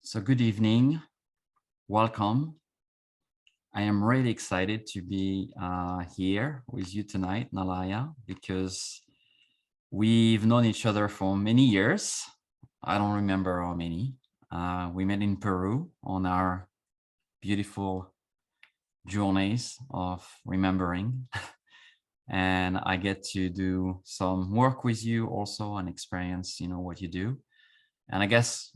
So good evening, welcome. I am really excited to be here with you tonight, Nalaya, because we've known each other for many years. I don't remember how many. We met in Peru on our beautiful journeys of remembering. And I get to do some work with you also and experience, what you do. And I guess,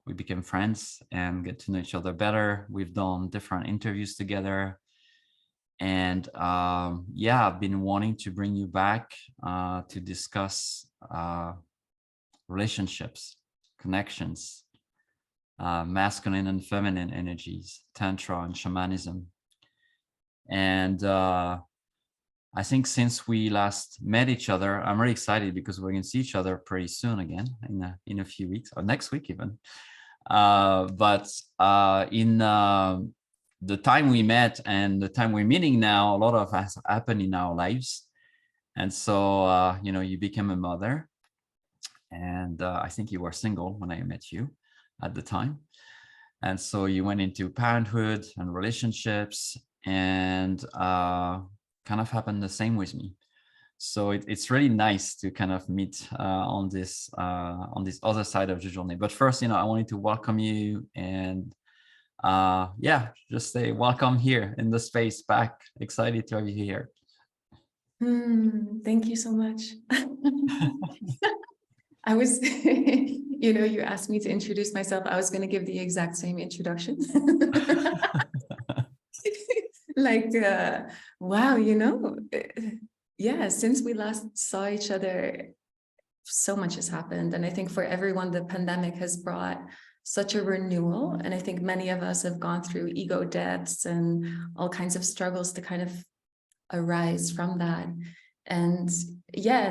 we became friends and get to know each other better. We've done different interviews together. And I've been wanting to bring you back to discuss relationships, connections, masculine and feminine energies, Tantra and shamanism. And I think since we last met each other, I'm really excited because we're going to see each other pretty soon again in a few weeks or next week even. But in the time we met and the time we're meeting now, a lot of has happened in our lives. And so, you became a mother. And I think you were single when I met you at the time. And so you went into parenthood and relationships and kind of happened the same with me. So it's really nice to kind of meet on this other side of the journey. But first, I wanted to welcome you and just say welcome here in the space back. Excited to have you here. Thank you so much. I was, you asked me to introduce myself. I was going to give the exact same introduction. Wow, since we last saw each other, so much has happened. And I think for everyone, the pandemic has brought such a renewal. And I think many of us have gone through ego deaths and all kinds of struggles to kind of arise from that. And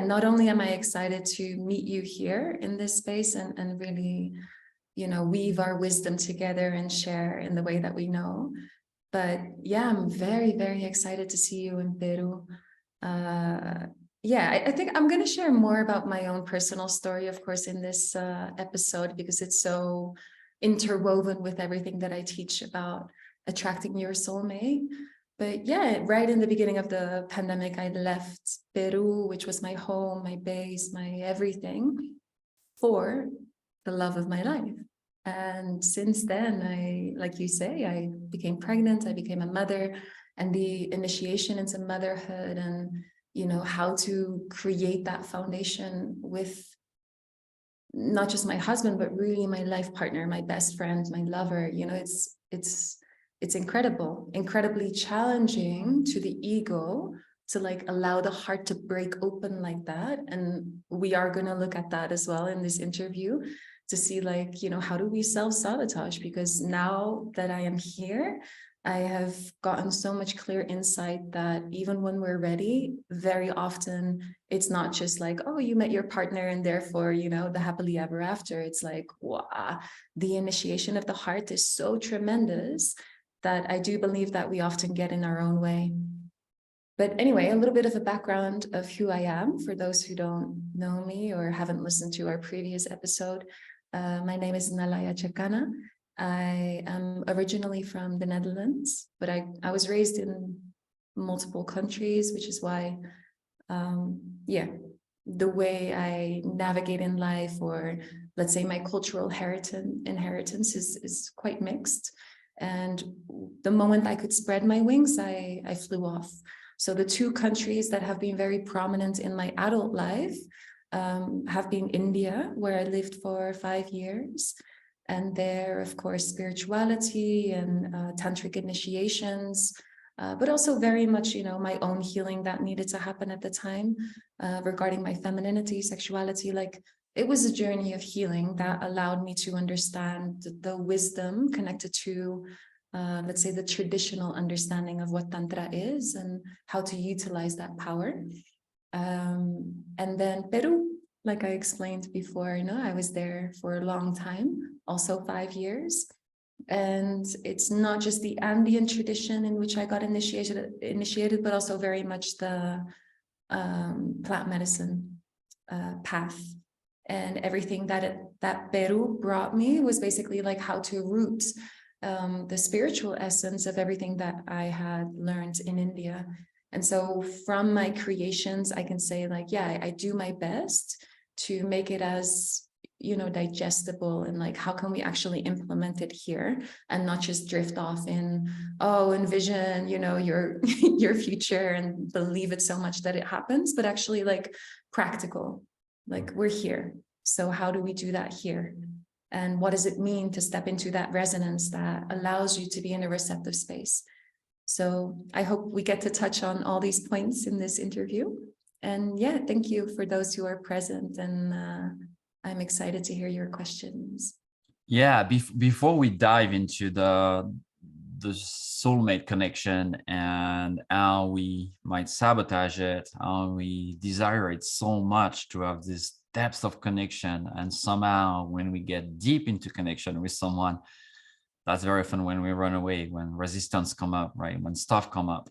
not only am I excited to meet you here in this space and really, weave our wisdom together and share in the way that we know, but I'm very, very excited to see you in Peru. I think I'm going to share more about my own personal story, of course, in this episode, because it's so interwoven with everything that I teach about attracting your soulmate. But right in the beginning of the pandemic, I left Peru, which was my home, my base, my everything, for the love of my life. And since then, like you say, I became pregnant, I became a mother, and the initiation into motherhood and, how to create that foundation with not just my husband, but really my life partner, my best friend, my lover, it's incredibly challenging to the ego to allow the heart to break open like that. And we are going to look at that as well in this interview to see how do we self-sabotage? Because now that I am here, I have gotten so much clear insight that even when we're ready, very often it's not just oh, you met your partner and therefore, the happily ever after. It's wow, the initiation of the heart is so tremendous that I do believe that we often get in our own way. But anyway, a little bit of a background of who I am for those who don't know me or haven't listened to our previous episode. My name is Nalaya Chakana. I am originally from the Netherlands, but I was raised in multiple countries, which is why, the way I navigate in life, or let's say my cultural inheritance is quite mixed. And the moment I could spread my wings, I flew off. So the two countries that have been very prominent in my adult life have been India, where I lived for 5 years. And there, of course, spirituality and tantric initiations, but also very much, my own healing that needed to happen at the time regarding my femininity, sexuality. It was a journey of healing that allowed me to understand the wisdom connected to, let's say, the traditional understanding of what Tantra is and how to utilize that power. And then Peru, like I explained before, I was there for a long time, also 5 years. And it's not just the Andean tradition in which I got initiated, but also very much the plant medicine path. And everything that Peru brought me was basically like how to root the spiritual essence of everything that I had learned in India. And so from my creations, I can say like, yeah, I do my best to make it as, digestible, and like, how can we actually implement it here and not just drift off in, envision, your, your future and believe it so much that it happens, but actually like practical, like we're here. So how do we do that here? And what does it mean to step into that resonance that allows you to be in a receptive space? So I hope we get to touch on all these points in this interview. And yeah, thank you for those who are present. And I'm excited to hear your questions. Yeah, before we dive into the soulmate connection and how we might sabotage it, how we desire it so much to have this depth of connection, and somehow when we get deep into connection with someone, that's very often when we run away, when resistance come up, right? When stuff come up.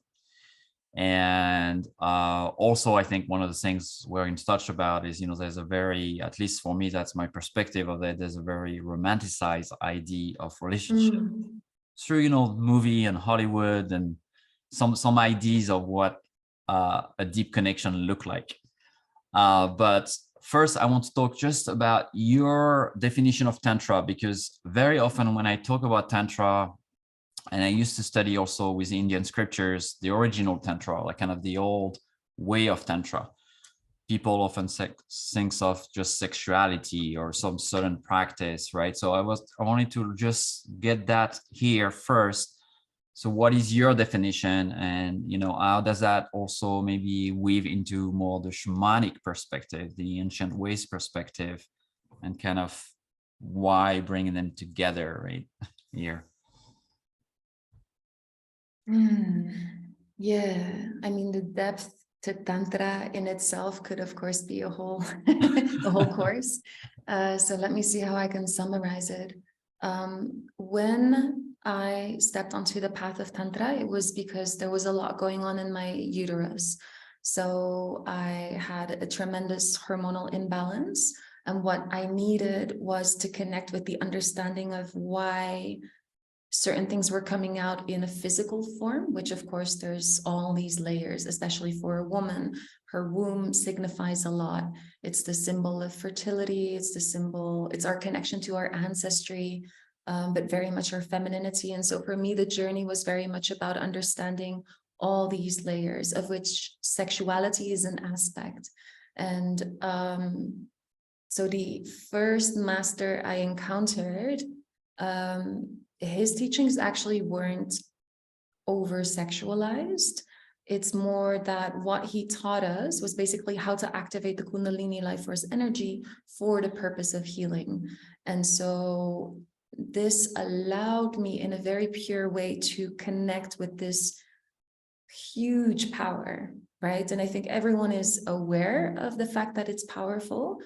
And also, I think one of the things we're in touch about is, there's a very, at least for me, that's my perspective of it, there's a very romanticized idea of relationship through, movie and Hollywood and some ideas of what a deep connection look like. But first, I want to talk just about your definition of Tantra, because very often when I talk about Tantra, and I used to study also with Indian scriptures, the original Tantra, like kind of the old way of Tantra, people often think of just sexuality or some certain practice, right? So I wanted to just get that here first. So what is your definition, and how does that also maybe weave into more the shamanic perspective, the ancient ways perspective, and kind of why bringing them together right here? Yeah, I mean, the depth to Tantra in itself could, of course, be a whole a whole course. So let me see how I can summarize it. When I stepped onto the path of Tantra, it was because there was a lot going on in my uterus. So I had a tremendous hormonal imbalance. And what I needed was to connect with the understanding of why certain things were coming out in a physical form, which of course there's all these layers, especially for a woman. Her womb signifies a lot. It's the symbol of fertility. It's our connection to our ancestry, but very much our femininity. And so for me, the journey was very much about understanding all these layers, of which sexuality is an aspect. And so the first master I encountered, his teachings actually weren't over-sexualized. It's more that what he taught us was basically how to activate the Kundalini life force energy for the purpose of healing. And so this allowed me in a very pure way to connect with this huge power, right? And I think everyone is aware of the fact that it's powerful.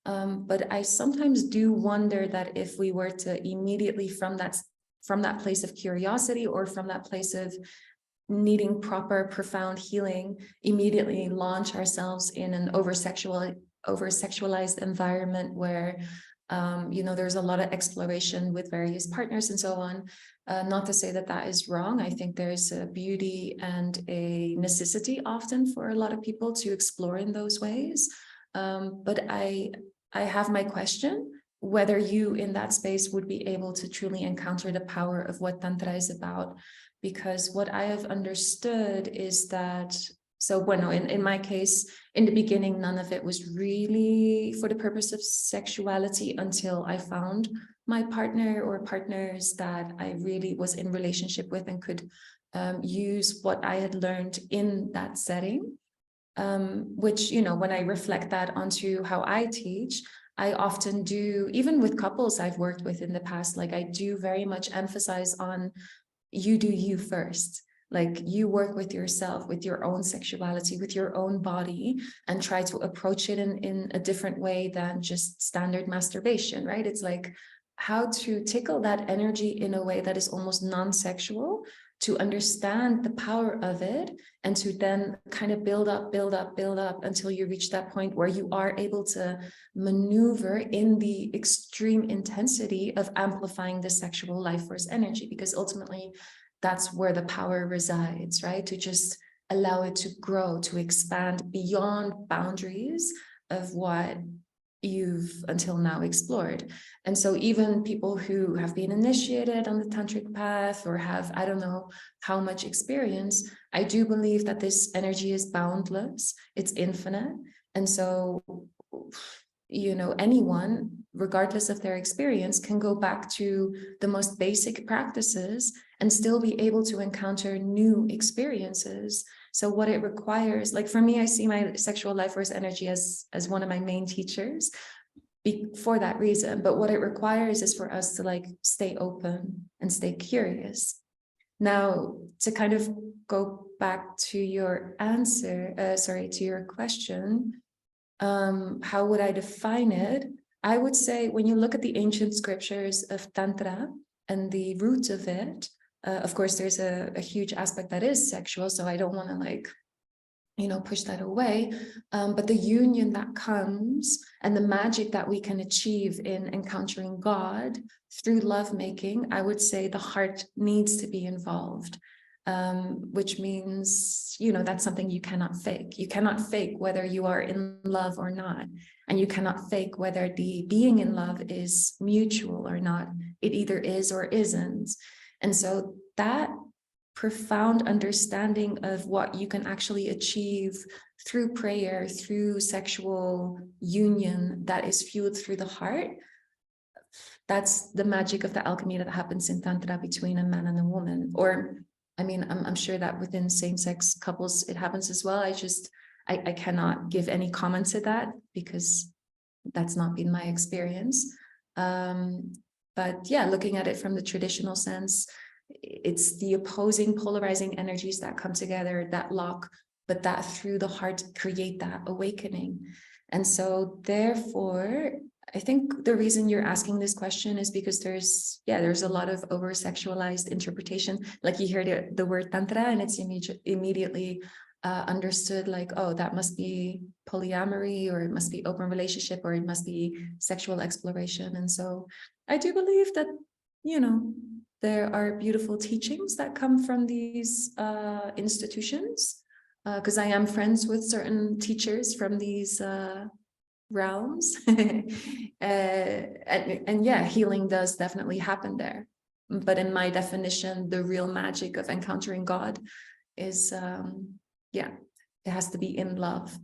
But I sometimes do wonder that if we were to immediately from that place of curiosity, or from that place of needing proper, profound healing, immediately launch ourselves in an over-sexualized environment where, there's a lot of exploration with various partners and so on. Not to say that that is wrong. I think there's a beauty and a necessity often for a lot of people to explore in those ways. But I have my question, whether you in that space would be able to truly encounter the power of what Tantra is about. Because what I have understood is that, so bueno, in my case, in the beginning, none of it was really for the purpose of sexuality until I found my partner or partners that I really was in relationship with and could use what I had learned in that setting. Which, when I reflect that onto how I teach, I often do, even with couples I've worked with in the past, like I do very much emphasize on you do you first. Like you work with yourself, with your own sexuality, with your own body, and try to approach it in a different way than just standard masturbation, right? It's like how to tickle that energy in a way that is almost non-sexual, to understand the power of it, and to then kind of build up until you reach that point where you are able to maneuver in the extreme intensity of amplifying the sexual life force energy, because ultimately that's where the power resides, right? To just allow it to grow, to expand beyond boundaries of what you've until now explored. And so even people who have been initiated on the tantric path or have, I don't know how much experience, I do believe that this energy is boundless, it's infinite. And so, you know, anyone, regardless of their experience, can go back to the most basic practices and still be able to encounter new experiences. So what it requires, like for me, I see my sexual life force energy as one of my main teachers for that reason. But what it requires is for us to like stay open and stay curious. Now, to kind of go back to your answer, to your question, how would I define it? I would say when you look at the ancient scriptures of Tantra and the root of it, of course, there's a huge aspect that is sexual, so I don't want to like, you know, push that away. But the union that comes and the magic that we can achieve in encountering God through lovemaking, I would say the heart needs to be involved, which means, you know, that's something you cannot fake. You cannot fake whether you are in love or not. And you cannot fake whether the being in love is mutual or not. It either is or isn't. And so that profound understanding of what you can actually achieve through prayer, through sexual union that is fueled through the heart, that's the magic of the alchemy that happens in Tantra between a man and a woman. Or, I mean, I'm sure that within same-sex couples, it happens as well. I cannot give any comment to that because that's not been my experience. But yeah, looking at it from the traditional sense, it's the opposing polarizing energies that come together, that lock, but that through the heart create that awakening. And so therefore, I think the reason you're asking this question is because there's a lot of over-sexualized interpretation. Like you hear the word tantra and it's immediately understood like, oh, that must be polyamory, or it must be open relationship, or it must be sexual exploration. And so I do believe that, you know, there are beautiful teachings that come from these institutions, because I am friends with certain teachers from these realms. And yeah, healing does definitely happen there. But in my definition, the real magic of encountering God is, it has to be in love.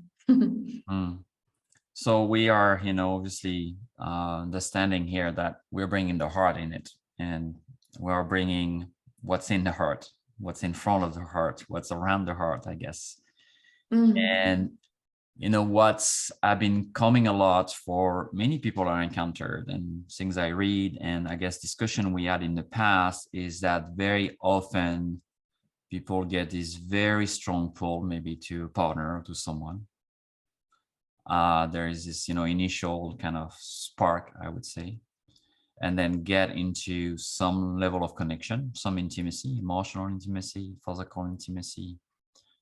So we are, you know, obviously understanding here that we're bringing the heart in it, and we are bringing what's in the heart, what's in front of the heart, what's around the heart, I guess. And you know, I've been coming a lot for many people I encountered and things I read, and I guess discussion we had in the past is that very often people get this very strong pull, maybe to a partner or to someone. There is this, you know, initial kind of spark, I would say, and then get into some level of connection, some intimacy, emotional intimacy, physical intimacy,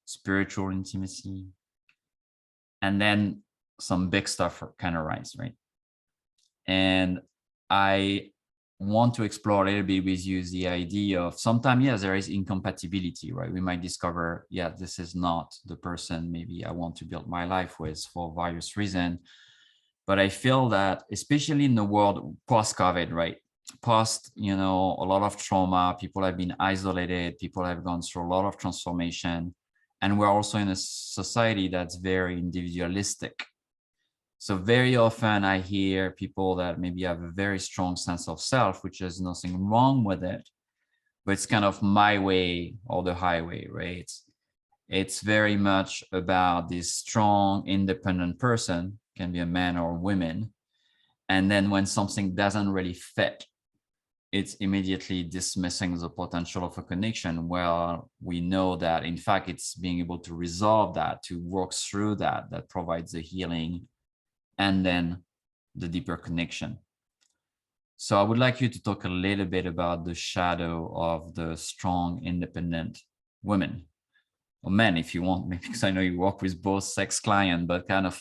spiritual intimacy, and then some big stuff kind of rise, right? And I want to explore a little bit with you the idea of sometimes, yes, there is incompatibility, right? We might discover, yeah, this is not the person maybe I want to build my life with for various reasons. But I feel that, especially in the world post-COVID, right? Post, you know, a lot of trauma, people have been isolated, people have gone through a lot of transformation. And we're also in a society that's very individualistic. So very often I hear people that maybe have a very strong sense of self, which is nothing wrong with it, but it's kind of my way or the highway, right? It's very much about this strong, independent person, can be a man or a woman. And then when something doesn't really fit, it's immediately dismissing the potential of a connection, where we know that, in fact, it's being able to resolve that, to work through that, that provides the healing and then the deeper connection. So I would like you to talk a little bit about the shadow of the strong, independent women or men, if you want, because I know you work with both sex clients, but kind of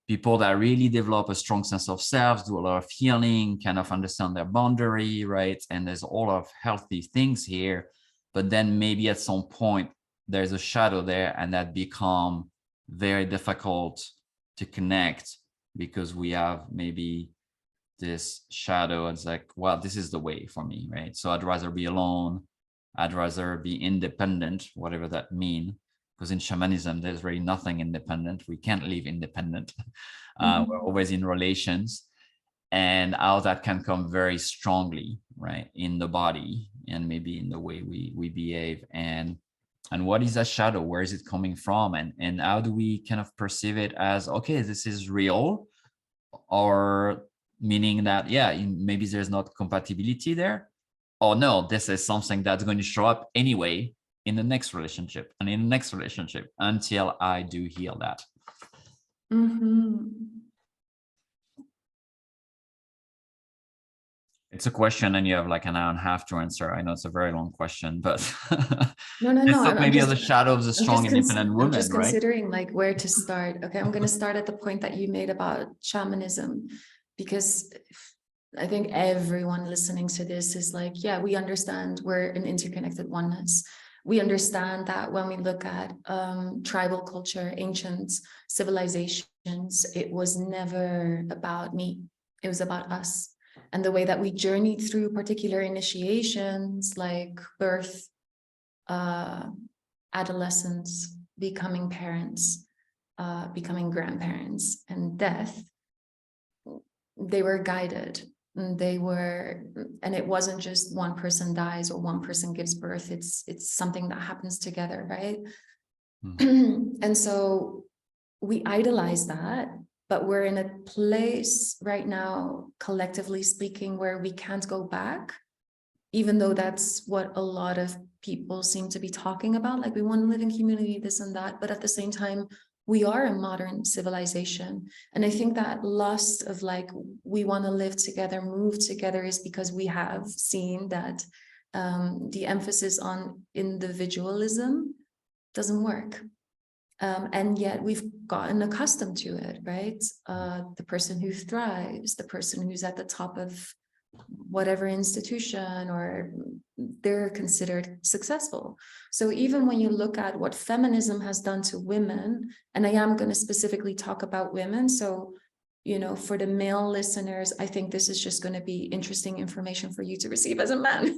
people that really develop a strong sense of self, do a lot of healing, kind of understand their boundary, right? And there's all of healthy things here, but then maybe at some point there's a shadow there, and that become very difficult to connect because we have maybe this shadow. It's like, well, this is the way for me, right? So I'd rather be alone. I'd rather be independent, whatever that means. Because in shamanism, there's really nothing independent. We can't live independent. We're always in relations, and how that can come very strongly, right, in the body and maybe in the way we behave. And what is that shadow? Where is it coming from? And how do we kind of perceive it as, okay, this is real, or meaning that, yeah, maybe there's not compatibility there, or no, this is something that's going to show up anyway in the next relationship and in the next relationship until I do heal that. It's a question and you have like an hour and a half to answer. I know it's a very long question, but No. maybe as a shadow of the strong independent woman, I'm just right? considering like where to start. Okay, I'm going to start at the point that you made about shamanism, because I think everyone listening to this is like, yeah, we understand we're an interconnected oneness. We understand that when we look at tribal culture, ancient civilizations, it was never about me. It was about us. And the way that we journeyed through particular initiations like birth, adolescence, becoming parents, becoming grandparents, and death, they were guided. And it wasn't just one person dies or one person gives birth. It's something that happens together, right? And so we idolize that, but we're in a place right now, collectively speaking, where we can't go back, even though that's what a lot of people seem to be talking about. Like, we want to live in community, this and that, but at the same time, we are a modern civilization. And I think that lust of like, we want to live together, move together, is because we have seen that the emphasis on individualism doesn't work. And yet we've gotten accustomed to it, right? The person who thrives, the person who's at the top of whatever institution, or they're considered successful. So even when you look at what feminism has done to women, and I am going to specifically talk about women, so, you know, for the male listeners, I think this is just going to be interesting information for you to receive as a man,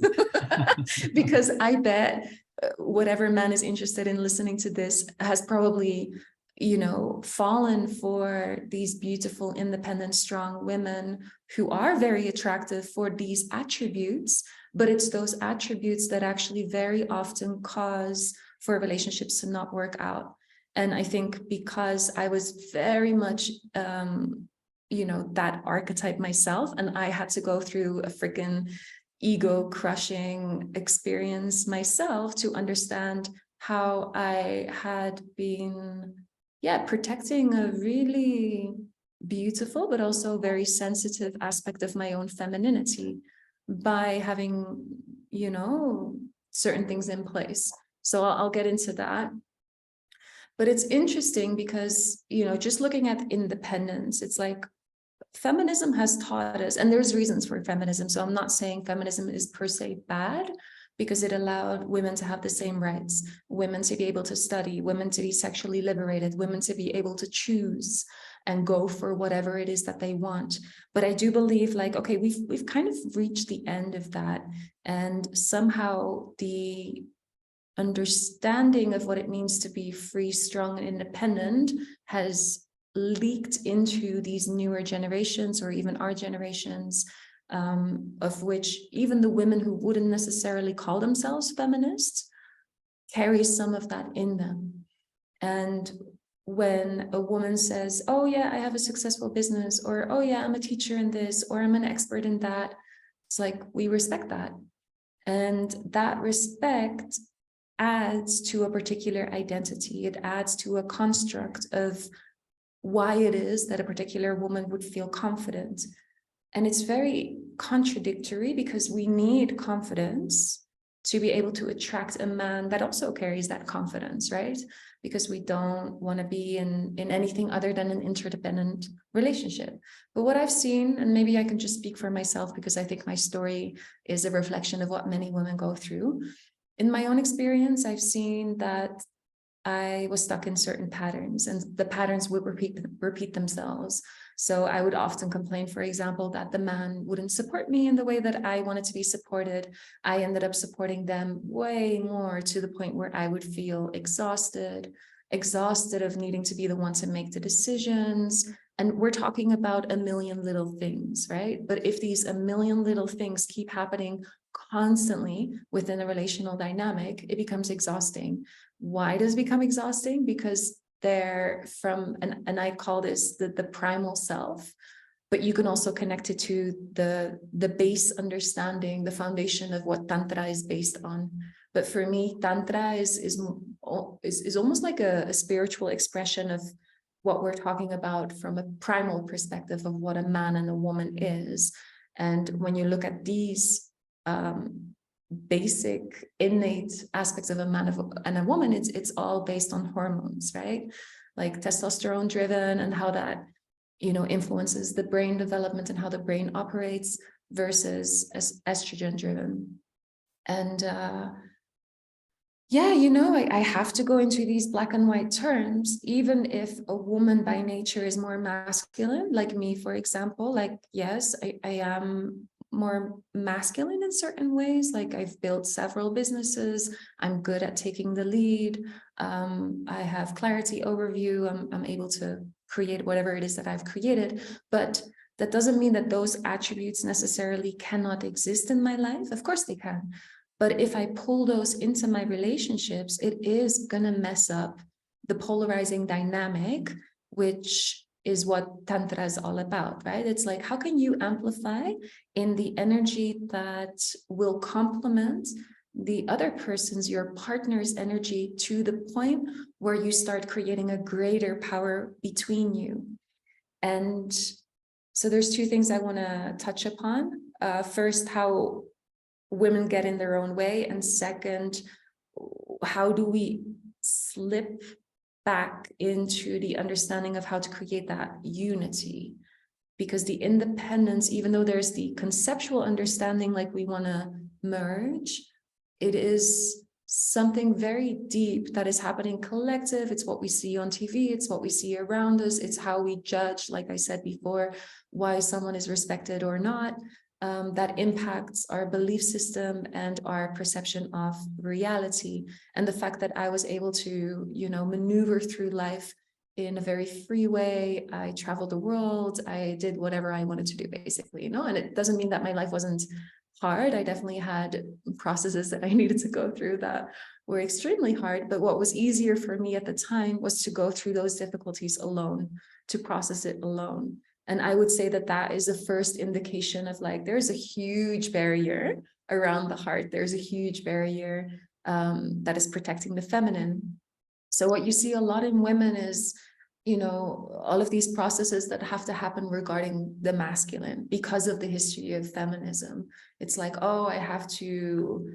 because I bet whatever man is interested in listening to this has probably, you know, fallen for these beautiful, independent, strong women who are very attractive for these attributes, but it's those attributes that actually very often cause for relationships to not work out. And I think because I was very much, you know, that archetype myself, and I had to go through a freaking ego crushing experience myself to understand how I had been, protecting a really beautiful, but also very sensitive aspect of my own femininity by having, you know, certain things in place. So I'll get into that. But it's interesting because, you know, just looking at independence, it's like feminism has taught us, and there's reasons for feminism. So I'm not saying feminism is per se bad, because it allowed women to have the same rights, women to be able to study, women to be sexually liberated, women to be able to choose and go for whatever it is that they want. But I do believe, like, okay, we've kind of reached the end of that. And somehow the understanding of what it means to be free, strong, and independent has leaked into these newer generations, or even our generations, of which even the women who wouldn't necessarily call themselves feminists carry some of that in them. And when a woman says, oh yeah, I have a successful business, or oh yeah, I'm a teacher in this, or I'm an expert in that, it's like, we respect that. And that respect adds to a particular identity. It adds to a construct of why it is that a particular woman would feel confident. And it's very contradictory because we need confidence to be able to attract a man that also carries that confidence, right? Because we don't want to be in anything other than an interdependent relationship. But what I've seen, and maybe I can just speak for myself because I think my story is a reflection of what many women go through. In my own experience, I've seen that I was stuck in certain patterns, and the patterns would repeat themselves. So I would often complain, for example, that the man wouldn't support me in the way that I wanted to be supported. I ended up supporting them way more, to the point where I would feel exhausted of needing to be the one to make the decisions. And we're talking about a million little things, right? But if these a million little things keep happening constantly within a relational dynamic, it becomes exhausting. Why does it become exhausting? Because they're from, and I call this the primal self, but you can also connect it to the base understanding, the foundation of what Tantra is based on. But for me, Tantra is almost like a spiritual expression of what we're talking about from a primal perspective of what a man and a woman is. And when you look at these basic innate aspects of a man and a woman, it's all based on hormones, right? Like testosterone driven, and how that, you know, influences the brain development and how the brain operates, versus estrogen driven. And yeah, you know, I have to go into these black and white terms. Even if a woman by nature is more masculine, like me, for example, like, yes, I am more masculine in certain ways. Like, I've built several businesses. I'm good at taking the lead. I have clarity overview. I'm able to create whatever it is that I've created. But that doesn't mean that those attributes necessarily cannot exist in my life. Of course they can. But if I pull those into my relationships, it is going to mess up the polarizing dynamic, which is what Tantra is all about, right? It's like, how can you amplify in the energy that will complement the other person's, your partner's energy, to the point where you start creating a greater power between you? And so there's two things I want to touch upon. First, how women get in their own way, and second, how do we slip back into the understanding of how to create that unity? Because the independence, even though there's the conceptual understanding, like we want to merge, it is something very deep that is happening collective. It's what we see on TV, it's what we see around us, it's how we judge, like I said before, why someone is respected or not. That impacts our belief system and our perception of reality. And the fact that I was able to, you know, maneuver through life in a very free way. I traveled the world. I did whatever I wanted to do, basically, you know, and it doesn't mean that my life wasn't hard. I definitely had processes that I needed to go through that were extremely hard. But what was easier for me at the time was to go through those difficulties alone, to process it alone. And I would say that that is the first indication of, like, there's a huge barrier around the heart. There's a huge barrier that is protecting the feminine. So what you see a lot in women is, you know, all of these processes that have to happen regarding the masculine because of the history of feminism. It's like, oh, I have to,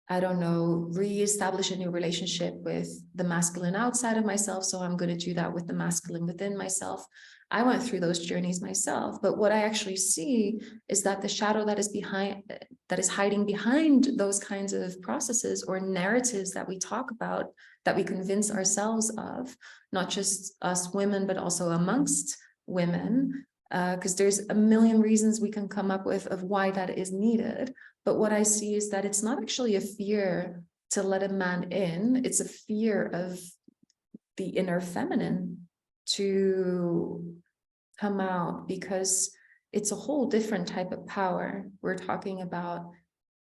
I don't know, reestablish a new relationship with the masculine outside of myself. So I'm going to do that with the masculine within myself. I went through those journeys myself, but what I actually see is that the shadow that is hiding behind those kinds of processes or narratives that we talk about, that we convince ourselves of, not just us women, but also amongst women, because there's a million reasons we can come up with of why that is needed. But what I see is that it's not actually a fear to let a man in, it's a fear of the inner feminine to come out, because it's a whole different type of power we're talking about.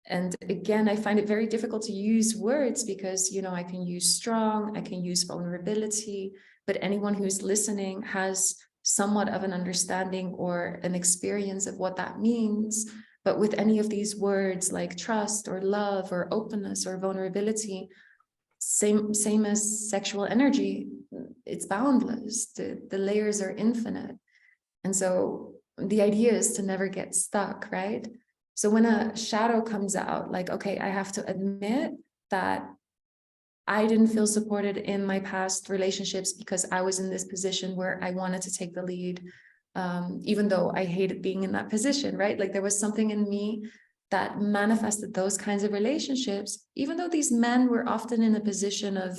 And again, I find it very difficult to use words because, you know, I can use strong, I can use vulnerability, but anyone who's listening has somewhat of an understanding or an experience of what that means. But with any of these words like trust or love or openness or vulnerability, same as sexual energy, it's boundless. The layers are infinite. And so the idea is to never get stuck, right? So when a shadow comes out, like, okay, I have to admit that I didn't feel supported in my past relationships because I was in this position where I wanted to take the lead, even though I hated being in that position, right? Like there was something in me that manifested those kinds of relationships, even though these men were often in a position of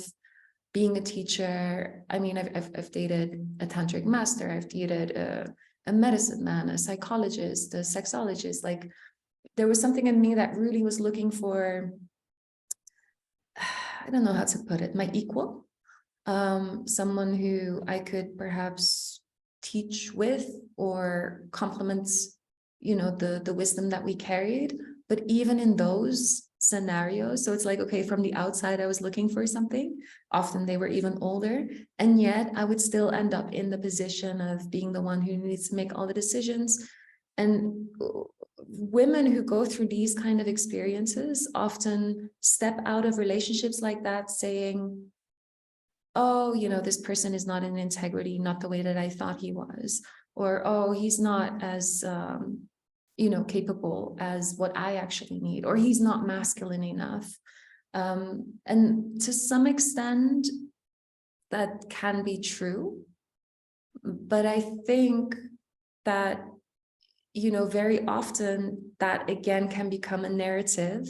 being a teacher. I mean, I've dated a tantric master, I've dated a medicine man, a psychologist, a sexologist. Like there was something in me that really was looking for, I don't know how to put it, my equal, someone who I could perhaps teach with or complement, you know, the wisdom that we carried. But even in those scenarios, so it's like, okay, from the outside, I was looking for something. Often they were even older, and yet I would still end up in the position of being the one who needs to make all the decisions. And women who go through these kind of experiences often step out of relationships like that saying, oh, you know, this person is not in integrity, not the way that I thought he was, or, oh, he's not as, you know, capable as what I actually need, or he's not masculine enough. And to some extent, that can be true. But I think that, you know, very often that again can become a narrative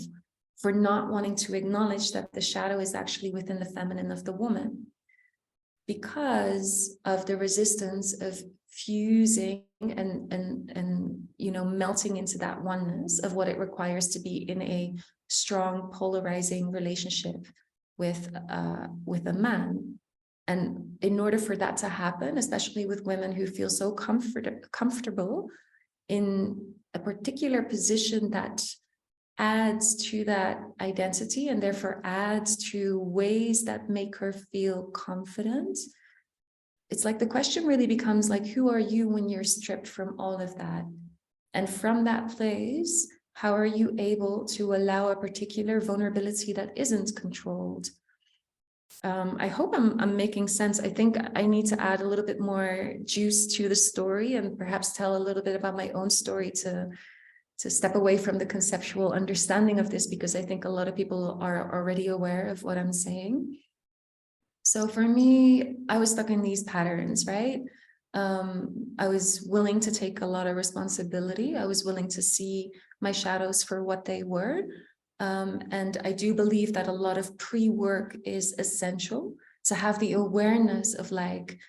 for not wanting to acknowledge that the shadow is actually within the feminine of the woman, because of the resistance of fusing and you know, melting into that oneness of what it requires to be in a strong polarizing relationship with a man. And in order for that to happen, especially with women who feel so comfortable in a particular position that adds to that identity and therefore adds to ways that make her feel confident, it's like the question really becomes like, who are you when you're stripped from all of that? And from that place, how are you able to allow a particular vulnerability that isn't controlled? I hope I'm making sense. I think I need to add a little bit more juice to the story and perhaps tell a little bit about my own story to step away from the conceptual understanding of this, because I think a lot of people are already aware of what I'm saying. So for me, I was stuck in these patterns, right? I was willing to take a lot of responsibility. I was willing to see my shadows for what they were. And I do believe that a lot of pre-work is essential to have the awareness of like,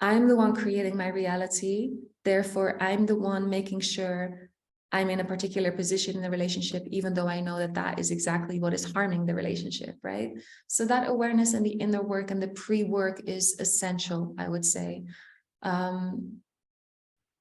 I'm the one creating my reality. Therefore, I'm the one making sure I'm in a particular position in the relationship, even though I know that that is exactly what is harming the relationship, right? So that awareness and the inner work and the pre-work is essential, I would say. And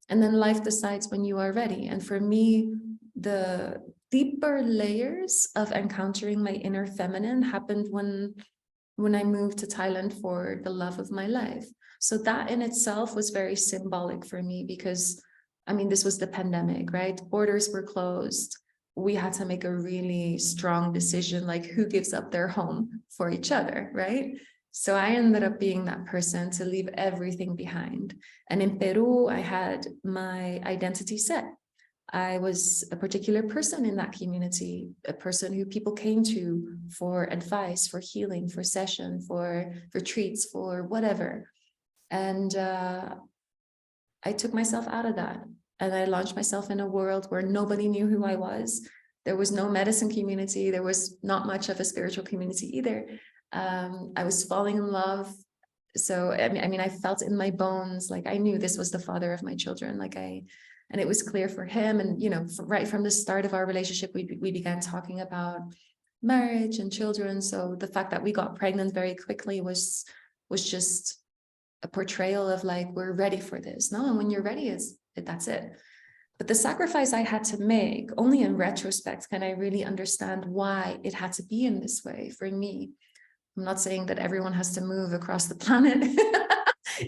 then life decides when you are ready. And for me, the deeper layers of encountering my inner feminine happened when I moved to Thailand for the love of my life. So that in itself was very symbolic for me because, I mean, this was the pandemic, right? Borders were closed. We had to make a really strong decision, like who gives up their home for each other, right? So I ended up being that person to leave everything behind. And in Peru, I had my identity set. I was a particular person in that community, a person who people came to for advice, for healing, for session, for retreats, for whatever. And I took myself out of that and I launched myself in a world where nobody knew who I was. There was no medicine community. There was not much of a spiritual community either. I was falling in love. So, I mean, I felt in my bones, like I knew this was the father of my children. And it was clear for him. And, you know, right from the start of our relationship, we began talking about marriage and children. So the fact that we got pregnant very quickly was just a portrayal of like, we're ready for this. No, and when you're ready, that's it. But the sacrifice I had to make, only in retrospect can I really understand why it had to be in this way for me. I'm not saying that everyone has to move across the planet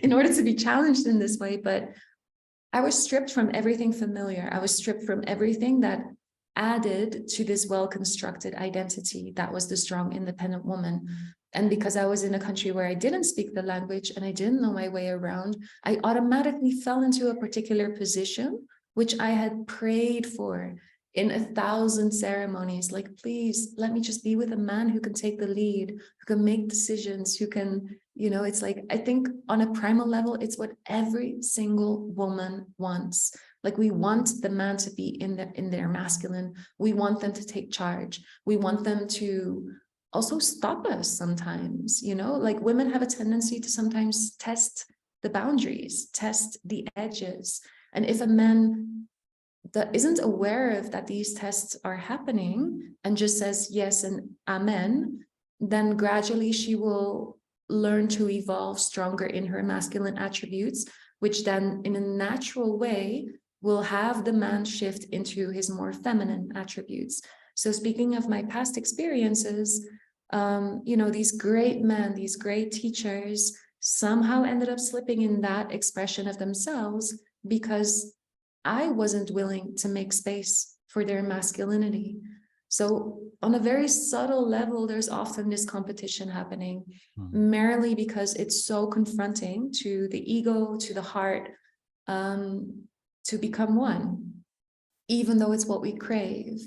in order to be challenged in this way, but I was stripped from everything familiar. I was stripped from everything that added to this well-constructed identity that was the strong, independent woman. And because I was in a country where I didn't speak the language and I didn't know my way around, I automatically fell into a particular position, which I had prayed for in 1,000 ceremonies. Like, please let me just be with a man who can take the lead, who can make decisions, who can, it's like, I think on a primal level, it's what every single woman wants. Like, we want the man to be in their masculine. We want them to take charge. We want them to also stop us sometimes, like women have a tendency to sometimes test the boundaries, test the edges. And if a man that isn't aware of that these tests are happening and just says yes and amen, then gradually she will learn to evolve stronger in her masculine attributes, which then in a natural way will have the man shift into his more feminine attributes. So speaking of my past experiences, these great men, these great teachers somehow ended up slipping in that expression of themselves because I wasn't willing to make space for their masculinity. So on a very subtle level, there's often this competition happening, merely because it's so confronting to the ego, to the heart, to become one, even though it's what we crave.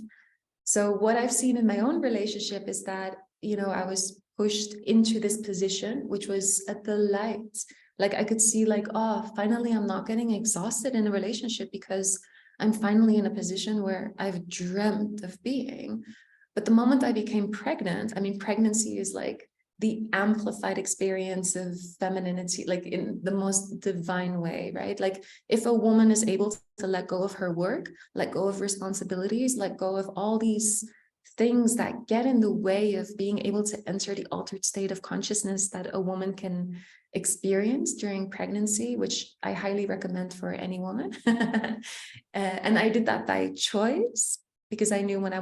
So what I've seen in my own relationship is that, I was pushed into this position, which was a delight. Like I could see like, oh, finally, I'm not getting exhausted in a relationship because I'm finally in a position where I've dreamt of being. But the moment I became pregnant, I mean, pregnancy is like the amplified experience of femininity, like in the most divine way, right? Like if a woman is able to let go of her work, let go of responsibilities, let go of all these things that get in the way of being able to enter the altered state of consciousness that a woman can experience during pregnancy, which I highly recommend for any woman. And I did that by choice because I knew when I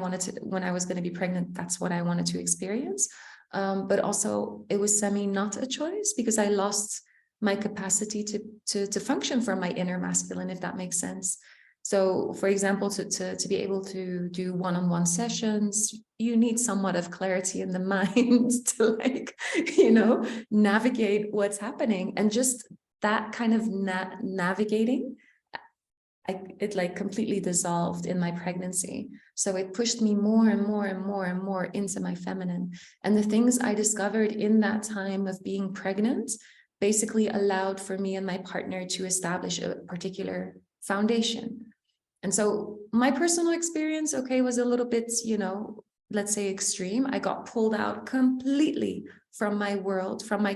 was going to be pregnant, that's what I wanted to experience. But also it was not a choice because I lost my capacity to function from my inner masculine, if that makes sense. So for example, to be able to do one-on-one sessions, you need somewhat of clarity in the mind to navigate what's happening. And just that kind of navigating, it like completely dissolved in my pregnancy. So it pushed me more and more and more and more into my feminine. And the things I discovered in that time of being pregnant basically allowed for me and my partner to establish a particular foundation. And so my personal experience, was a little bit, let's say extreme. I got pulled out completely from my world, from my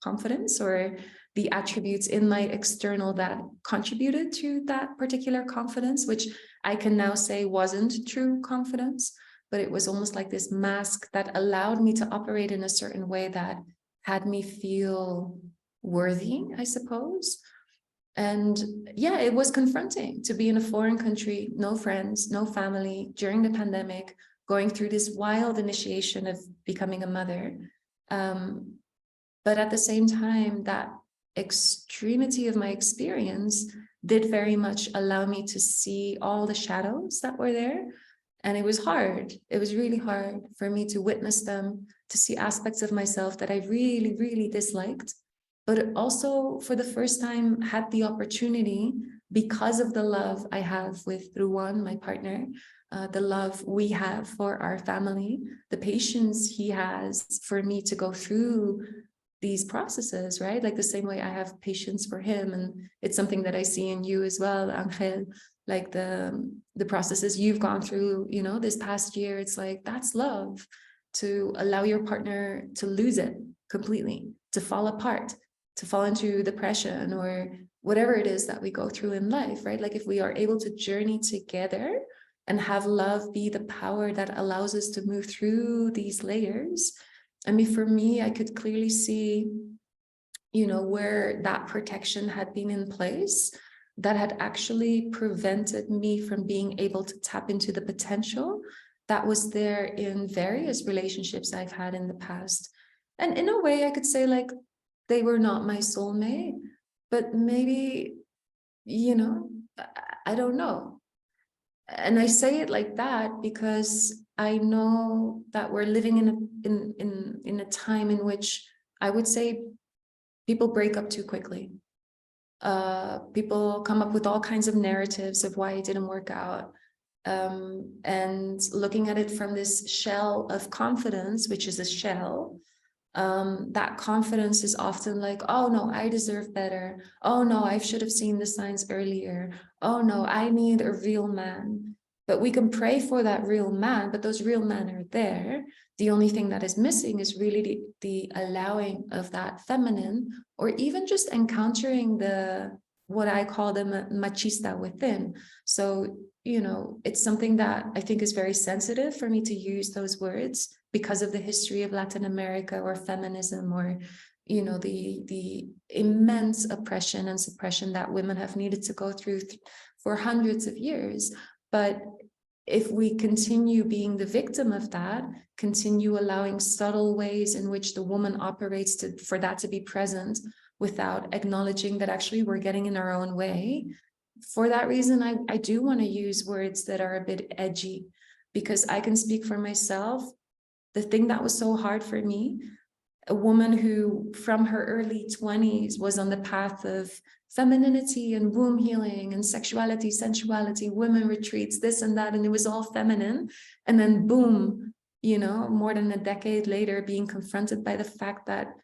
confidence or the attributes in my external that contributed to that particular confidence, which I can now say wasn't true confidence, but it was almost like this mask that allowed me to operate in a certain way that had me feel worthy, I suppose. And yeah, it was confronting to be in a foreign country, no friends, no family, during the pandemic, going through this wild initiation of becoming a mother. But at the same time, that extremity of my experience did very much allow me to see all the shadows that were there. And it was hard. It was really hard for me to witness them, to see aspects of myself that I really, really disliked. But also for the first time had the opportunity, because of the love I have with Ruan, my partner, the love we have for our family, the patience he has for me to go through these processes, right? Like the same way I have patience for him. And it's something that I see in you as well, Angel, like the processes you've gone through, this past year. It's like, that's love, to allow your partner to lose it completely, to fall apart, to fall into depression or whatever it is that we go through in life, right? Like if we are able to journey together and have love be the power that allows us to move through these layers. I mean, for me, I could clearly see, where that protection had been in place that had actually prevented me from being able to tap into the potential that was there in various relationships I've had in the past. And in a way, I could say like, they were not my soulmate, but maybe, I don't know. And I say it like that because I know that we're living in a time in which I would say people break up too quickly. People come up with all kinds of narratives of why it didn't work out. And looking at it from this shell of confidence, which is a shell, that confidence is often like, oh no, I deserve better. Oh no, I should have seen the signs earlier. Oh no, I need a real man. But we can pray for that real man, but those real men are there. The only thing that is missing is really the allowing of that feminine, or even just encountering the, what I call the machista within. So, you know, it's something that I think is very sensitive for me to use those words because of the history of Latin America or feminism, or, you know, the immense oppression and suppression that women have needed to go through for hundreds of years. But if we continue being the victim of that, continue allowing subtle ways in which the woman operates for that to be present without acknowledging that actually we're getting in our own way. For that reason, I do want to use words that are a bit edgy, because I can speak for myself. The thing that was so hard for me, a woman who from her early 20s was on the path of femininity and womb healing and sexuality, sensuality, women retreats, this and that, and it was all feminine. And then boom, you know, more than a decade later, being confronted by the fact that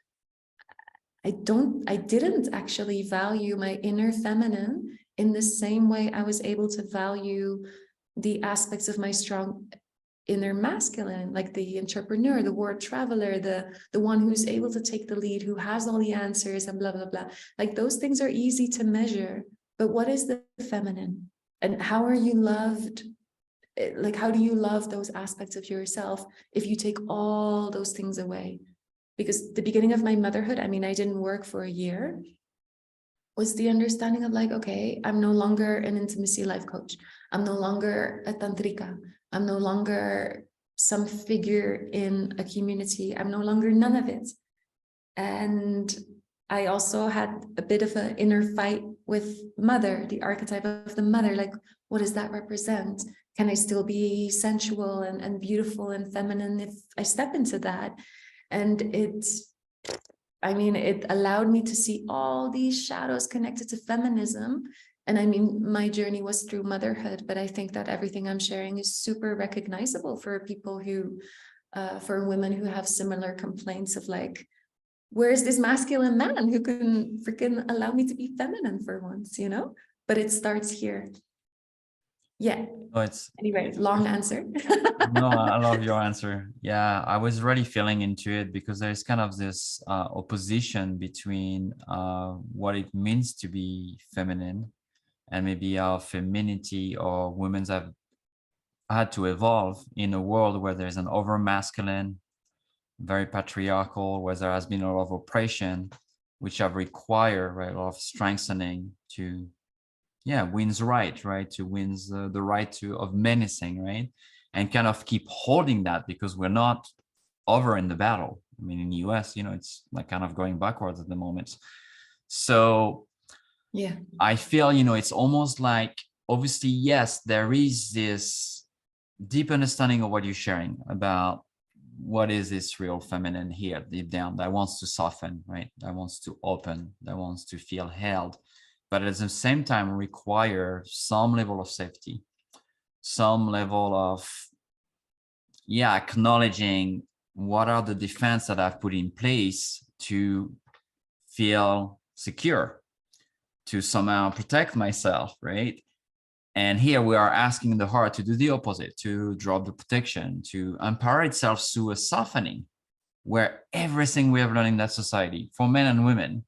I didn't actually value my inner feminine in the same way I was able to value the aspects of my strong inner masculine, like the entrepreneur, the world traveler, the one who's able to take the lead, who has all the answers and blah, blah, blah. Like those things are easy to measure, but what is the feminine? And how are you loved? Like, how do you love those aspects of yourself if you take all those things away? Because the beginning of my motherhood, I mean, I didn't work for a year, was the understanding of like, okay, I'm no longer an intimacy life coach. I'm no longer a tantrika. I'm no longer some figure in a community. I'm no longer none of it. And I also had a bit of an inner fight with mother, the archetype of the mother. Like, what does that represent? Can I still be sensual and beautiful and feminine if I step into that? And I mean, it allowed me to see all these shadows connected to feminism. And I mean, my journey was through motherhood, but I think that everything I'm sharing is super recognizable for people who, for women who have similar complaints of like, where's this masculine man who can freaking allow me to be feminine for once, you know? But it starts here. Yeah. Oh, it's Anyway, long answer. no, I love your answer. Yeah, I was really feeling into it because there's kind of this opposition between what it means to be feminine and maybe our femininity or women's have had to evolve in a world where there's an over masculine, very patriarchal, where there has been a lot of oppression, which have required, right, a lot of strengthening to, yeah, wins right, to wins the right to of menacing, right, and kind of keep holding that because we're not over in the battle. I mean, in the US, you know, it's like kind of going backwards at the moment. So Yeah. I feel, you know, it's almost like, obviously, yes, there is this deep understanding of what you're sharing about what is this real feminine here deep down that wants to soften, right? That wants to open, that wants to feel held, but at the same time require some level of safety, some level of, yeah, acknowledging what are the defense that I've put in place to feel secure, to somehow protect myself, right? And here we are asking the heart to do the opposite, to drop the protection, to empower itself through a softening, where everything we have learned in that society for men and women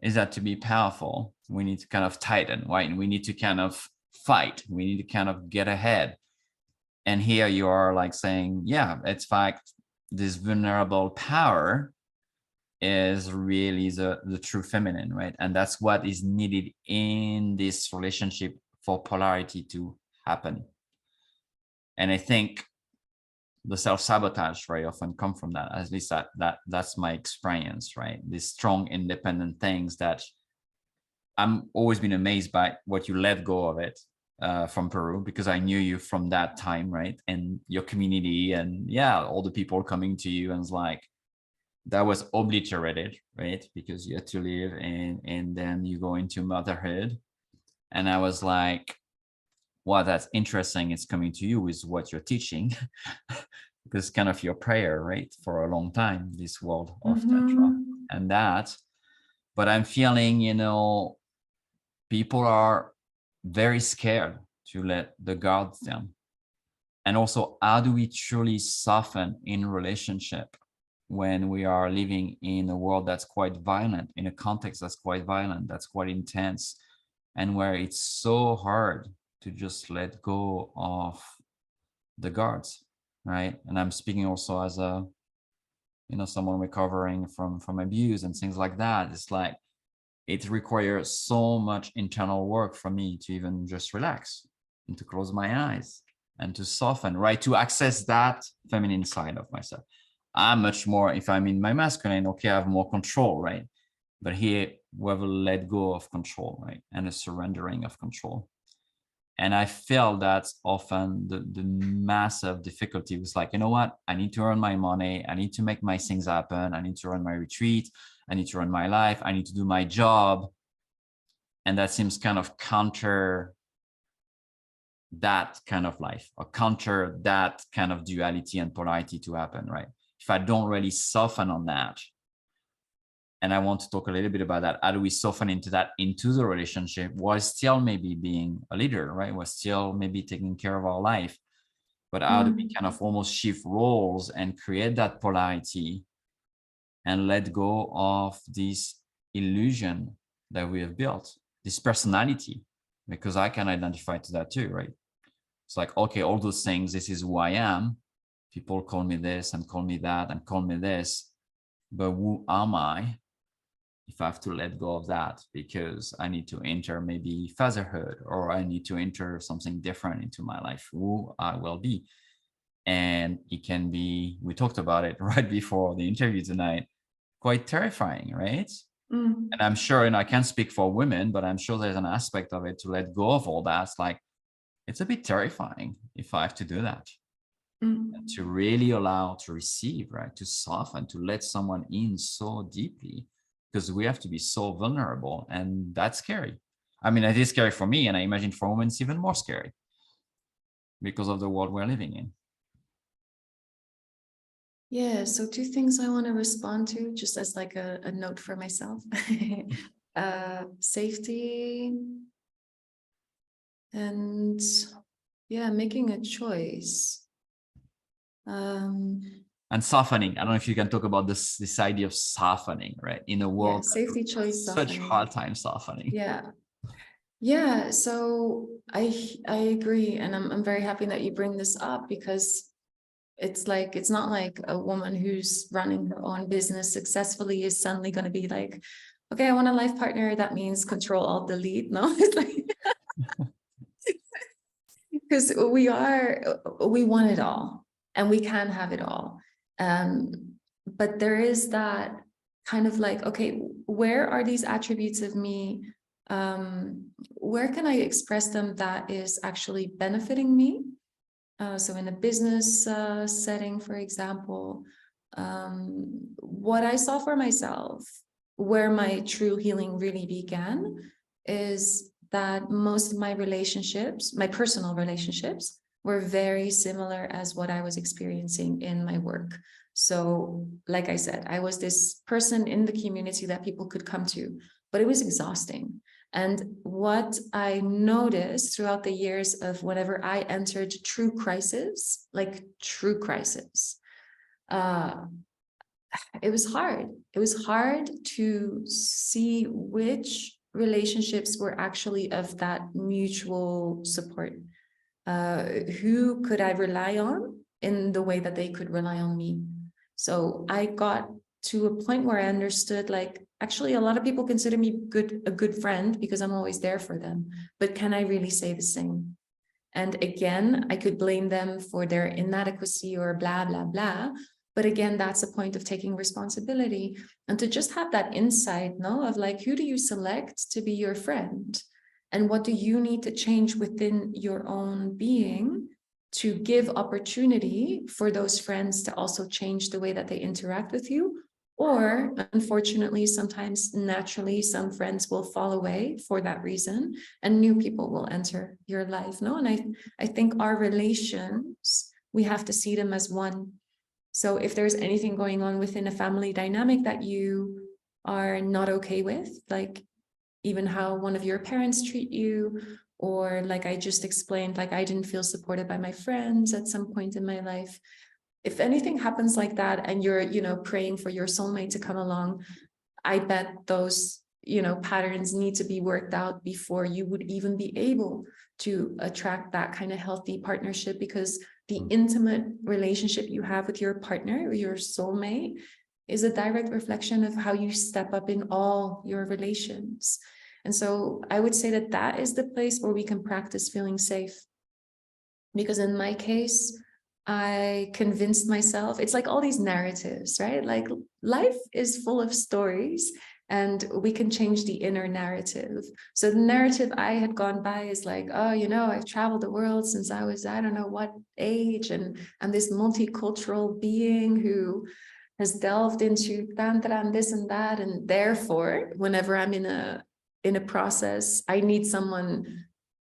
is that to be powerful, we need to kind of tighten, right? And we need to kind of fight. We need to kind of get ahead. And here you are like saying, yeah, it's fact, this vulnerable power is really the true feminine, right? And that's what is needed in this relationship for polarity to happen. And I think the self-sabotage very often come from that. At least that's my experience, right? These strong, independent things that I'm always been amazed by what you let go of it from Peru, because I knew you from that time, right? And your community, and yeah, all the people coming to you, and it's like that was obliterated, right? Because you had to live, and then you go into motherhood, and I was like, wow, that's interesting. It's coming to you with what you're teaching, because kind of your prayer, right, for a long time, this world of Tantra Mm-hmm. and that. But I'm feeling, people are very scared to let the guards down. And also, how do we truly soften in relationship when we are living in a world that's quite violent, in a context that's quite violent, that's quite intense, and where it's so hard to just let go of the guards, right? And I'm speaking also as a, someone recovering from abuse and things like that. It's like it requires so much internal work for me to even just relax and to close my eyes and to soften, right? To access that feminine side of myself. I'm much more, if I'm in my masculine, okay, I have more control, right? But here we have a let go of control, right? And a surrendering of control. And I felt that's often the massive difficulty was like, you know what? I need to earn my money. I need to make my things happen. I need to run my retreat. I need to run my life. I need to do my job. And that seems kind of counter that kind of life, or counter that kind of duality and polarity to happen, right? If I don't really soften on that, and I want to talk a little bit about that. How do we soften into that, into the relationship, while still maybe being a leader, right? While still maybe taking care of our life. But how do we kind of almost shift roles and create that polarity and let go of this illusion that we have built, this personality? Because I can identify to that too, right? It's like, okay, all those things, this is who I am. People call me this and call me that and call me this. But who am I if I have to let go of that because I need to enter maybe fatherhood, or I need to enter something different into my life, who I will be? And it can be, we talked about it right before the interview tonight, quite terrifying, right? Mm. And I'm sure, I can't speak for women, but I'm sure there's an aspect of it to let go of all that. It's like, it's a bit terrifying if I have to do that. And to really allow to receive, right? To soften, to let someone in so deeply, because we have to be so vulnerable, and that's scary. I mean, it is scary for me, and I imagine for women it's even more scary because of the world we're living in. Yeah, so two things I want to respond to, just as like a note for myself. Safety and yeah, making a choice. And softening. I don't know if you can talk about this idea of softening, right? In a world safety, choice, such softening. hard time softening. Yeah, so I agree, and I'm very happy that you bring this up, because it's like, it's not like a woman who's running her own business successfully is suddenly going to be like, okay, I want a life partner. That means Control Alt Delete. No, it's like, because we want it all, and we can have it all. But there is that kind of like, okay, where are these attributes of me? Where can I express them that is actually benefiting me? So in a business setting, for example, what I saw for myself, where my true healing really began, is that most of my relationships, my personal relationships, were very similar as what I was experiencing in my work. So, like I said, I was this person in the community that people could come to, but it was exhausting. And what I noticed throughout the years of whenever I entered true crisis, like true crisis, it was hard. It was hard to see which relationships were actually of that mutual support. Who could I rely on in the way that they could rely on me? So I got to a point where I understood, like, actually, a lot of people consider me a good friend because I'm always there for them. But can I really say the same? And again, I could blame them for their inadequacy or blah, blah, blah. But again, that's a point of taking responsibility, and to just have that insight, no, of like, who do you select to be your friend? And what do you need to change within your own being to give opportunity for those friends to also change the way that they interact with you? Or unfortunately, sometimes naturally, some friends will fall away for that reason and new people will enter your life. No, and I think our relations, we have to see them as one. So if there's anything going on within a family dynamic that you are not okay with, like even how one of your parents treat you, or like I just explained, like I didn't feel supported by my friends at some point in my life. If anything happens like that and you're, praying for your soulmate to come along, I bet those, patterns need to be worked out before you would even be able to attract that kind of healthy partnership, because the intimate relationship you have with your partner or your soulmate is a direct reflection of how you step up in all your relations. And so I would say that that is the place where we can practice feeling safe. Because in my case, I convinced myself, it's like all these narratives, right? Like life is full of stories and we can change the inner narrative. So the narrative I had gone by is like, oh, I've traveled the world since I was, I don't know what age, and I'm this multicultural being who has delved into Tantra and this and that. And therefore, whenever I'm in a process, I need someone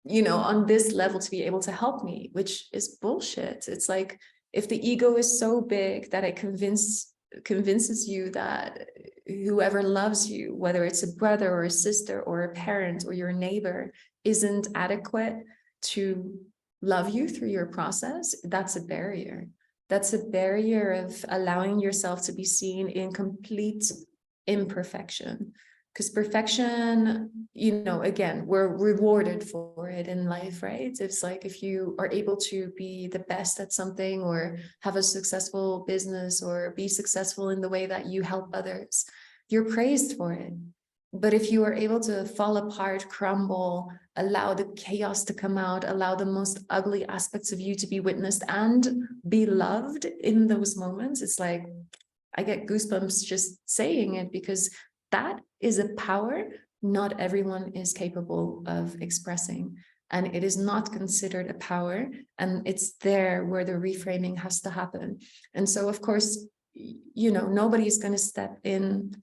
on this level to be able to help me, which is bullshit. It's like, if the ego is so big that it convinces you that whoever loves you, whether it's a brother or a sister or a parent or your neighbor, isn't adequate to love you through your process, that's a barrier. That's a barrier of allowing yourself to be seen in complete imperfection. Because perfection, again, we're rewarded for it in life, right? It's like if you are able to be the best at something or have a successful business or be successful in the way that you help others, you're praised for it. But if you are able to fall apart, crumble, allow the chaos to come out, allow the most ugly aspects of you to be witnessed and be loved in those moments, it's like, I get goosebumps just saying it, because that is a power not everyone is capable of expressing. And it is not considered a power. And it's there where the reframing has to happen. And so, of course, nobody's going to step in.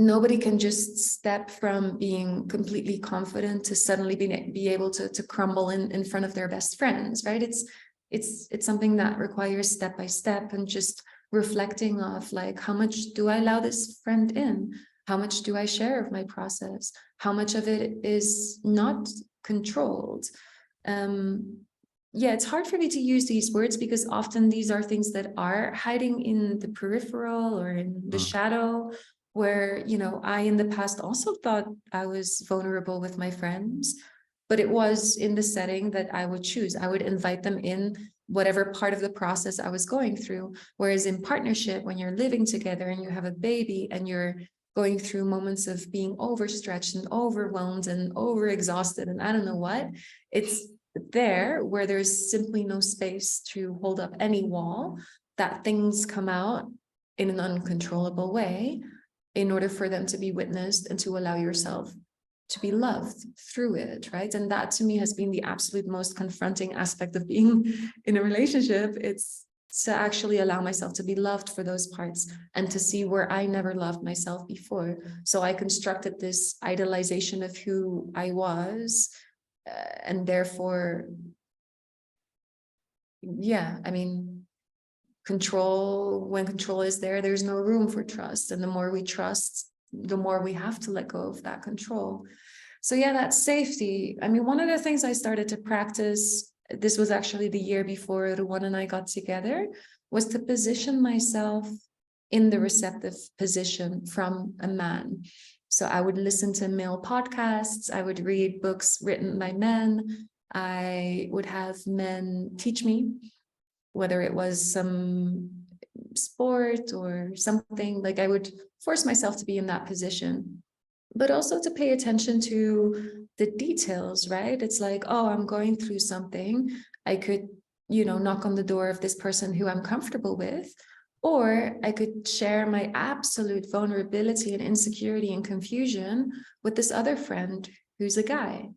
Nobody can just step from being completely confident to suddenly be able to crumble in front of their best friends, right? It's something that requires step by step and just reflecting of like, how much do I allow this friend in? How much do I share of my process? How much of it is not controlled? Yeah, it's hard for me to use these words because often these are things that are hiding in the peripheral or in the shadow, where, I in the past also thought I was vulnerable with my friends, but it was in the setting that I would choose. I would invite them in whatever part of the process I was going through. Whereas in partnership, when you're living together and you have a baby and you're going through moments of being overstretched and overwhelmed and overexhausted and I don't know what, it's there where there's simply no space to hold up any wall, that things come out in an uncontrollable way in order for them to be witnessed and to allow yourself to be loved through it, right? And that to me has been the absolute most confronting aspect of being in a relationship. It's to actually allow myself to be loved for those parts and to see where I never loved myself before. So I constructed this idolization of who I was, and therefore, yeah, I mean, control, when control is there, there's no room for trust. And the more we trust, the more we have to let go of that control. So yeah, that's safety. I mean, one of the things I started to practice, this was actually the year before Ruwan and I got together, was to position myself in the receptive position from a man. So I would listen to male podcasts, I would read books written by men, I would have men teach me, whether it was some sport or something, like I would force myself to be in that position, but also to pay attention to the details, right? It's like, oh, I'm going through something. I could, knock on the door of this person who I'm comfortable with, Or I could share my absolute vulnerability and insecurity and confusion with this other friend who's a guy.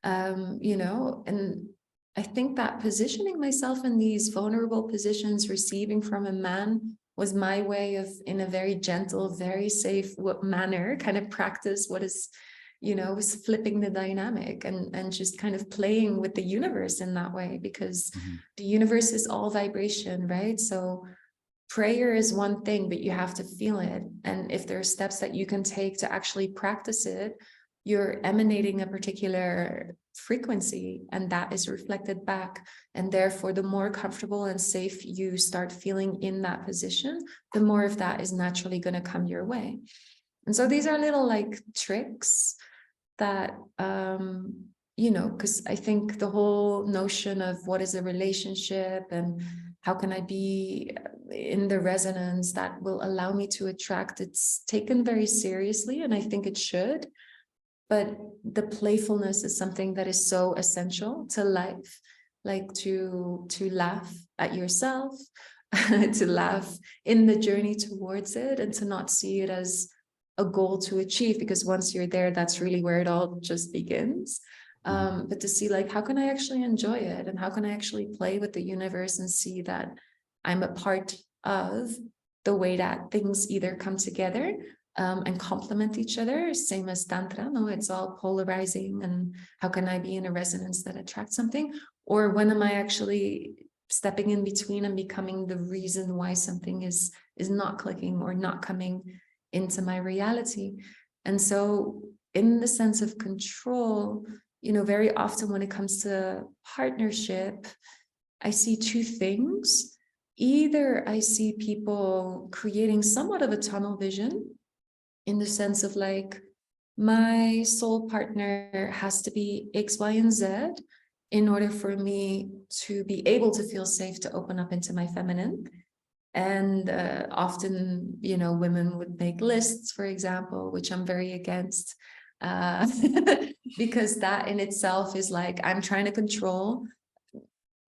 You know, and I think that positioning myself in these vulnerable positions, receiving from a man, was my way of, in a very gentle, very safe manner, kind of practice what is, you know, was flipping the dynamic and just kind of playing with the universe in that way, because the universe is all vibration, right? So prayer is one thing, but you have to feel it. And if there are steps that you can take to actually practice it, you're emanating a particular frequency, and that is reflected back. And therefore, the more comfortable and safe you start feeling in that position, the more of that is naturally going to come your way. And so these are little like tricks that, you know, because I think the whole notion of what is a relationship and how can I be in the resonance that will allow me to attract, it's taken very seriously, and I think it should. But the playfulness is something that is so essential to life, like to laugh at yourself, to laugh in the journey towards it, and to not see it as a goal to achieve, because once you're there, that's really where it all just begins. But to see like, how can I actually enjoy it? And how can I actually play with the universe and see that I'm a part of the way that things either come together and complement each other, same as Tantra. No, it's all polarizing. And how can I be in a resonance that attracts something? Or when am I actually stepping in between and becoming the reason why something is not clicking or not coming into my reality? And so in the sense of control, you know, very often when it comes to partnership, I see two things. Either I see people creating somewhat of a tunnel vision, in the sense of like, my soul partner has to be X, Y, and Z in order for me to be able to feel safe to open up into my feminine. And often, you know, women would make lists, for example, which I'm very against, because that in itself is like, I'm trying to control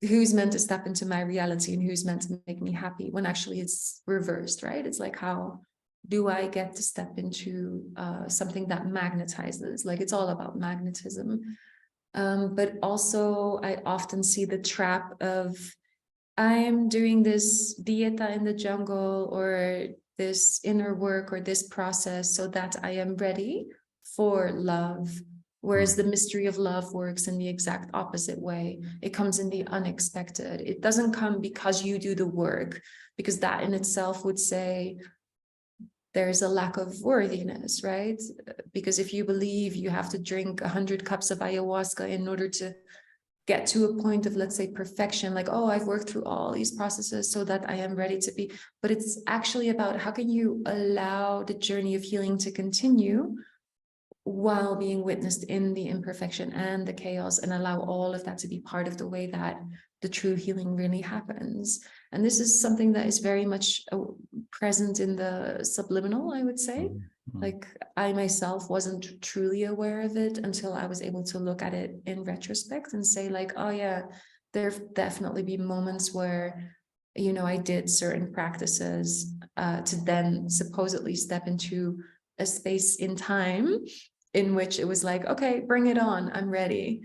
who's meant to step into my reality and who's meant to make me happy, when actually it's reversed, right? It's like, how do I get to step into something that magnetizes? Like, it's all about magnetism. But also I often see the trap of, I'm doing this dieta in the jungle or this inner work or this process so that I am ready for love. Whereas the mystery of love works in the exact opposite way. It comes in the unexpected. It doesn't come because you do the work, because that in itself would say there's a lack of worthiness, right? Because if you believe you have to drink 100 cups of ayahuasca in order to get to a point of, let's say, perfection, like, oh, I've worked through all these processes so that I am ready to be, but it's actually about how can you allow the journey of healing to continue while being witnessed in the imperfection and the chaos, and allow all of that to be part of the way that the true healing really happens. And this is something that is very much present in the subliminal, I would say. Like, I myself wasn't truly aware of it until I was able to look at it in retrospect and say like, oh yeah, there've definitely been moments where, you know, I did certain practices to then supposedly step into a space in time in which it was like, okay, bring it on, I'm ready.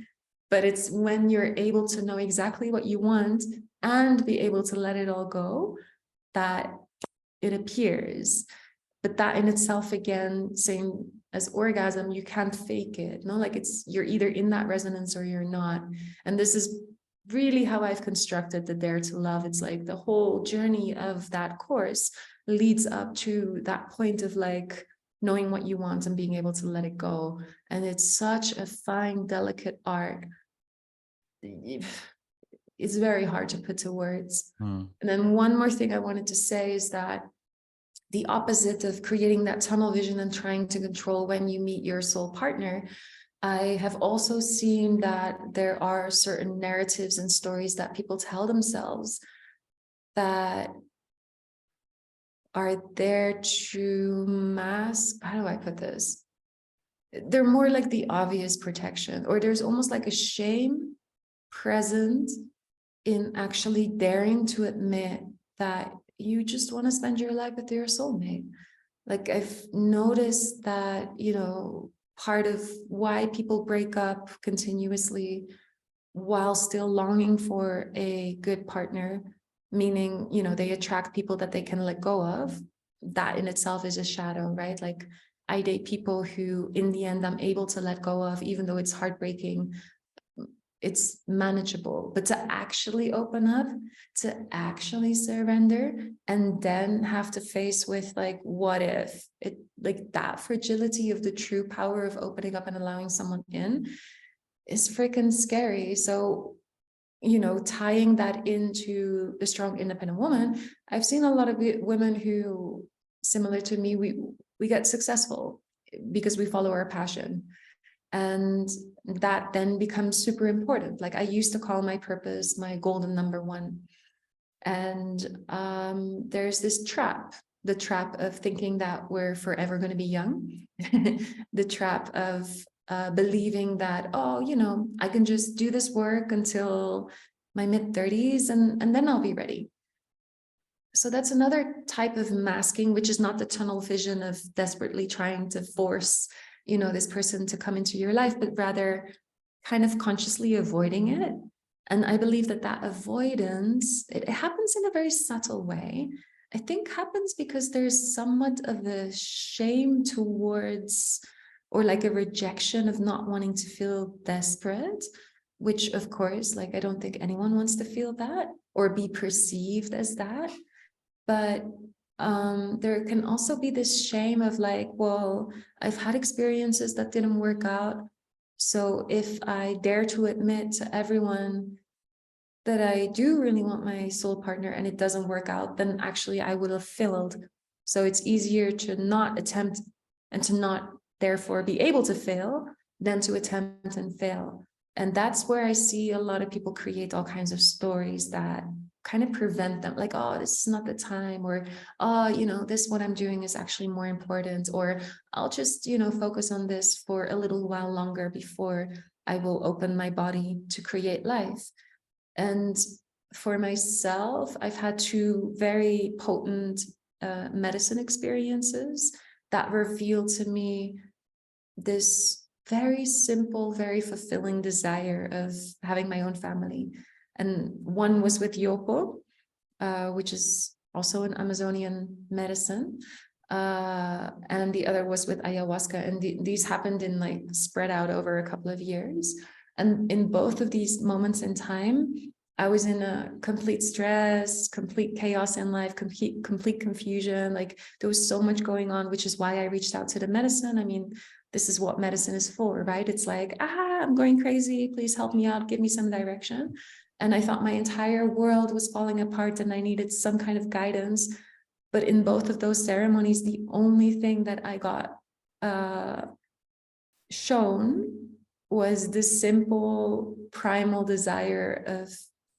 But it's when you're able to know exactly what you want and be able to let it all go that it appears. But that in itself, again, same as orgasm, you can't fake it. No, like, it's, you're either in that resonance or you're not. And this is really how I've constructed the Dare to Love. It's like the whole journey of that course leads up to that point of like knowing what you want and being able to let it go. And it's such a fine, delicate art. It's very hard to put to words. And then one more thing I wanted to say is that the opposite of creating that tunnel vision and trying to control when you meet your soul partner, I have also seen that there are certain narratives and stories that people tell themselves that are there to mask, how do I put this? They're more like the obvious protection, or there's almost like a shame present in actually daring to admit that you just want to spend your life with your soulmate. Like I've noticed that, you know, part of why people break up continuously while still longing for a good partner, meaning, you know, they attract people that they can let go of. That in itself is a shadow, right? Like I date people who in the end I'm able to let go of, even though it's heartbreaking, it's manageable. But to actually open up, to actually surrender, and then have to face with like, what if it, like that fragility of the true power of opening up and allowing someone in is freaking scary. So, you know, tying that into the strong independent woman, I've seen a lot of women who, similar to me, we get successful because we follow our passion. And that then becomes super important. Like I used to call my purpose my golden number one. And there's this trap, the trap of thinking that we're forever going to be young, the trap of believing that, oh, you know, I can just do this work until my mid-30s and then I'll be ready. So that's another type of masking, which is not the tunnel vision of desperately trying to force, you know, this person to come into your life, but rather kind of consciously avoiding it. And I believe that that avoidance, it happens in a very subtle way. I think happens because there's somewhat of a shame towards, or like a rejection of not wanting to feel desperate, which of course, like, I don't think anyone wants to feel that or be perceived as that. But there can also be this shame of like, well, I've had experiences that didn't work out. So if I dare to admit to everyone that I do really want my soul partner and it doesn't work out, then actually I would have failed. So it's easier to not attempt and to not therefore be able to fail than to attempt and fail. And that's where I see a lot of people create all kinds of stories that kind of prevent them, like, oh, this is not the time, or, oh, you know, this, what I'm doing is actually more important, or I'll just, you know, focus on this for a little while longer before I will open my body to create life. And for myself, I've had two very potent medicine experiences that revealed to me this very simple, very fulfilling desire of having my own family. And one was with Yopo, which is also an Amazonian medicine. And the other was with ayahuasca. And these happened in like spread out over a couple of years. And in both of these moments in time, I was in a complete stress, complete chaos in life, complete confusion. Like there was so much going on, which is why I reached out to the medicine. I mean, this is what medicine is for, right? It's like, I'm going crazy. Please help me out. Give me some direction. And I thought my entire world was falling apart and I needed some kind of guidance. But in both of those ceremonies, the only thing that I got shown was the simple primal desire of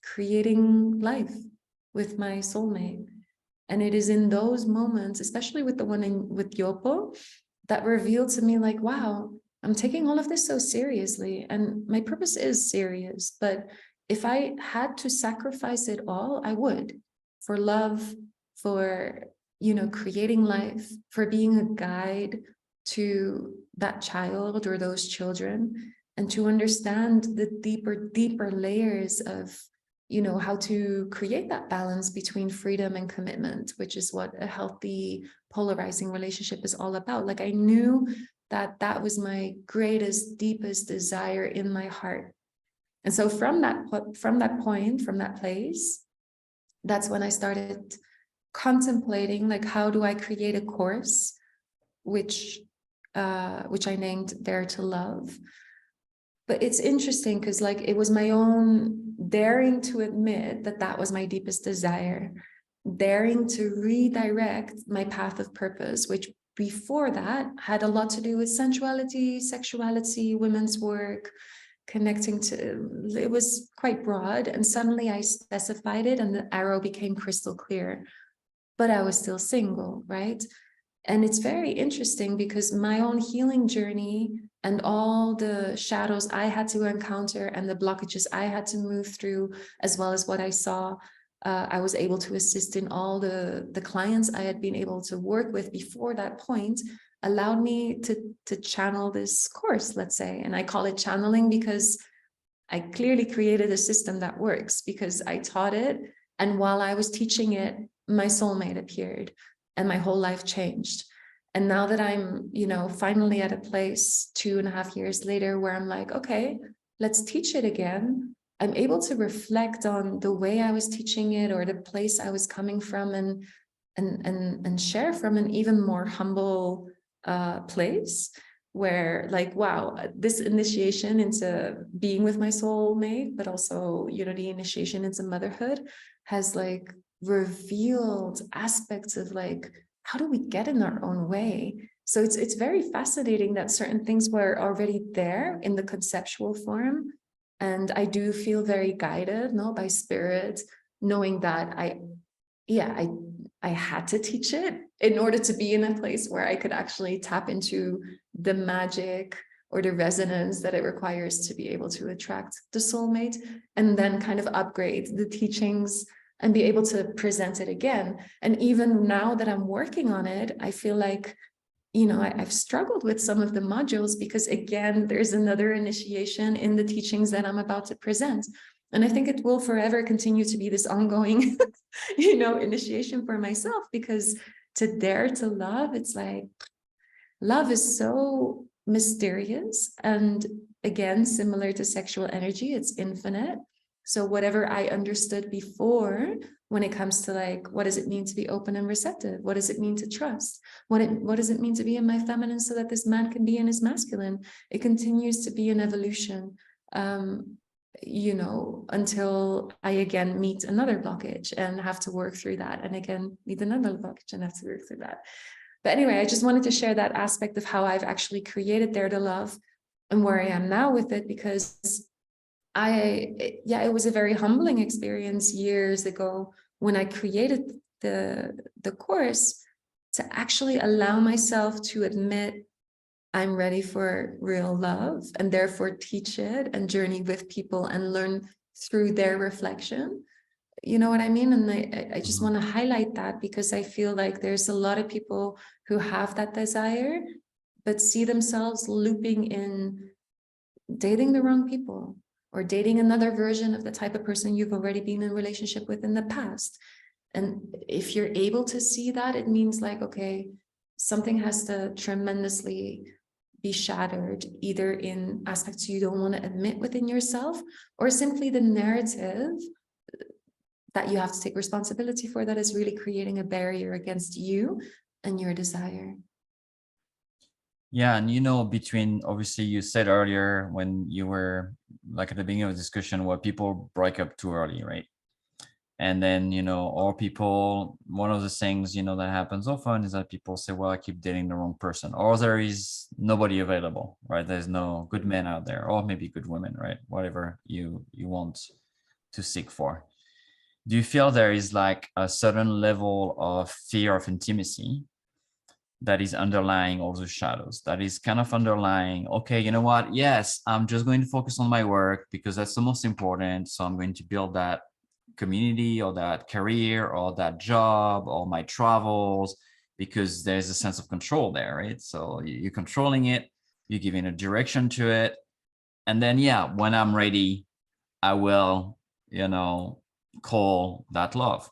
creating life with my soulmate. And it is in those moments, especially with the one with Yopo, that revealed to me like, wow, I'm taking all of this so seriously. And my purpose is serious, but if I had to sacrifice it all, I would, for love, for, you know, creating life, for being a guide to that child or those children, and to understand the deeper layers of, you know, how to create that balance between freedom and commitment, which is what a healthy polarizing relationship is all about. Like I knew that that was my greatest, deepest desire in my heart. And so from that point, from that place, that's when I started contemplating, like, how do I create a course, which I named Dare to Love. But it's interesting because like it was my own daring to admit that that was my deepest desire, daring to redirect my path of purpose, which before that had a lot to do with sensuality, sexuality, women's work, connecting to, it was quite broad. And suddenly I specified it and the arrow became crystal clear, but I was still single, right? And it's very interesting because my own healing journey and all the shadows I had to encounter and the blockages I had to move through, as well as what I saw, I was able to assist in all the clients I had been able to work with before that point, allowed me to channel this course, let's say. And I call it channeling because I clearly created a system that works, because I taught it. And while I was teaching it, my soulmate appeared and my whole life changed. And now that I'm, finally at a place 2.5 years later where I'm like, okay, let's teach it again, I'm able to reflect on the way I was teaching it, or the place I was coming from, and share from an even more humble place, where, like, wow, this initiation into being with my soulmate, but also, the initiation into motherhood has like revealed aspects of like, how do we get in our own way? So it's very fascinating that certain things were already there in the conceptual form. And I do feel very guided, by spirit, knowing that I had to teach it in order to be in a place where I could actually tap into the magic or the resonance that it requires to be able to attract the soulmate, and then kind of upgrade the teachings and be able to present it again. And even now that I'm working on it, I feel like, I've struggled with some of the modules, because again, there's another initiation in the teachings that I'm about to present. And I think it will forever continue to be this ongoing, initiation for myself, because to dare to love, it's like, love is so mysterious. And again, similar to sexual energy, it's infinite. So whatever I understood before, when it comes to like, what does it mean to be open and receptive? What does it mean to trust? What does it mean to be in my feminine so that this man can be in his masculine? It continues to be an evolution, until I again meet another blockage and have to work through that. And again, meet another blockage and have to work through that. But anyway, I just wanted to share that aspect of how I've actually created Dare to Love and where I am now with it, because it was a very humbling experience years ago when I created the course, to actually allow myself to admit I'm ready for real love, and therefore teach it and journey with people and learn through their reflection. You know what I mean? And I just want to highlight that, because I feel like there's a lot of people who have that desire, but see themselves looping in dating the wrong people, or dating another version of the type of person you've already been in a relationship with in the past. And if you're able to see that, it means like, okay, something has to tremendously be shattered, either in aspects you don't want to admit within yourself, or simply the narrative that you have to take responsibility for that is really creating a barrier against you and your desire. Yeah, and between, obviously you said earlier when you were like at the beginning of the discussion, where people break up too early, right? And then, or people, one of the things, that happens often is that people say, well, I keep dating the wrong person, or there is nobody available, right? There's no good men out there, or maybe good women, right? Whatever you want to seek for. Do you feel there is like a certain level of fear of intimacy that is underlying all the shadows, that is kind of underlying, okay, you know what? Yes, I'm just going to focus on my work because that's the most important. So I'm going to build that community or that career or that job or my travels, because there's a sense of control there, right? So you're controlling it, you're giving a direction to it. And then, yeah, when I'm ready, I will, call that love.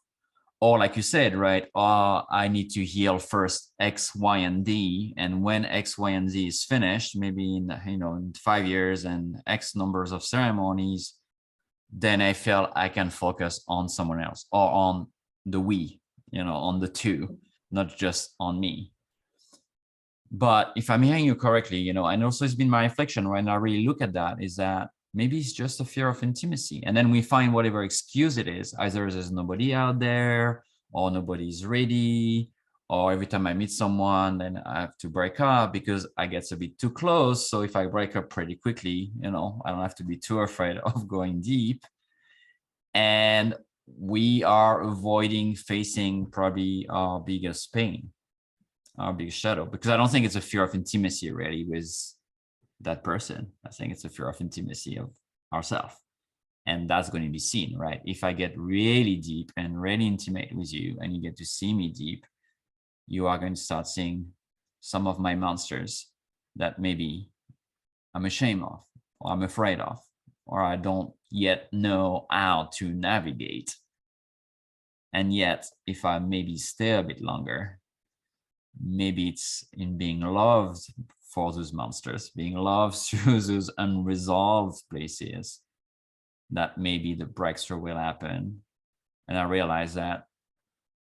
Or like you said, right? I need to heal first X, Y, and D. And when X, Y, and Z is finished, maybe in 5 years and X numbers of ceremonies, then I feel I can focus on someone else, or on the we, on the two, not just on me. But if I'm hearing you correctly, and also it's been my reflection when I really look at that, is that maybe it's just a fear of intimacy. And then we find whatever excuse it is, either there's nobody out there, or nobody's ready, or every time I meet someone, then I have to break up because I get a bit too close. So if I break up pretty quickly, I don't have to be too afraid of going deep. And we are avoiding facing probably our biggest pain, our biggest shadow, because I don't think it's a fear of intimacy really with that person. I think it's a fear of intimacy of ourselves. And that's going to be seen, right? If I get really deep and really intimate with you and you get to see me deep, you are going to start seeing some of my monsters that maybe I'm ashamed of, or I'm afraid of, or I don't yet know how to navigate. And yet, if I maybe stay a bit longer, maybe it's in being loved for those monsters, being loved through those unresolved places, that maybe the breakthrough will happen. And I realize that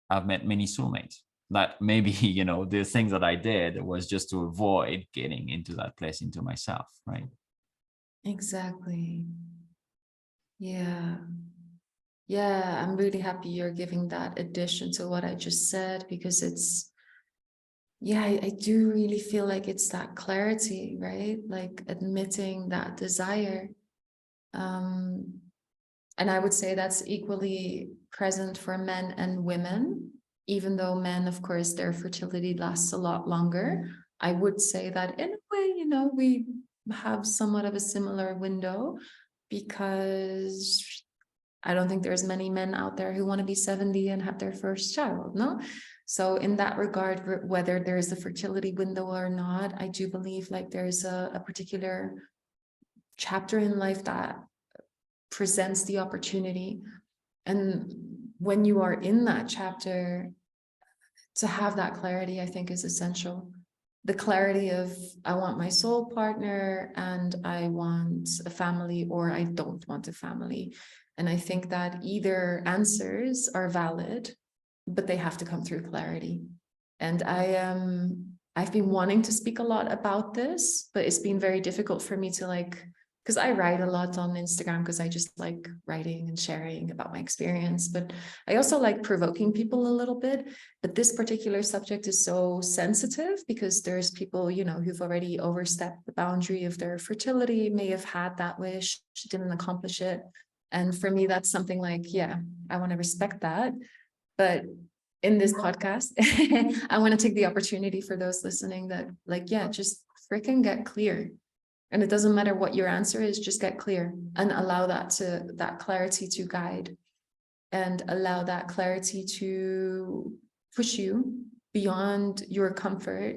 I've met many soulmates. That maybe, the things that I did was just to avoid getting into that place, into myself, right? Exactly. Yeah. Yeah, I'm really happy you're giving that addition to what I just said, because it's, yeah, I do really feel like it's that clarity, right? Like admitting that desire. And I would say that's equally present for men and women, even though men, of course, their fertility lasts a lot longer. I would say that in a way, we have somewhat of a similar window, because I don't think there's many men out there who want to be 70 and have their first child, no? So in that regard, whether there's a fertility window or not, I do believe like there's a particular chapter in life that presents the opportunity. And when you are in that chapter, to have that clarity, I think, is essential. The clarity of, I want my soul partner and I want a family, or I don't want a family. And I think that either answers are valid, but they have to come through clarity. And I've been wanting to speak a lot about this, but it's been very difficult for me to because I write a lot on Instagram, because I just like writing and sharing about my experience, but I also like provoking people a little bit. But this particular subject is so sensitive, because there's people, who've already overstepped the boundary of their fertility, may have had that wish, didn't accomplish it. And for me, that's something yeah, I want to respect that. But in this podcast, I want to take the opportunity for those listening that yeah, just freaking get clear. And it doesn't matter what your answer is, just get clear and allow that clarity to guide, and allow that clarity to push you beyond your comfort.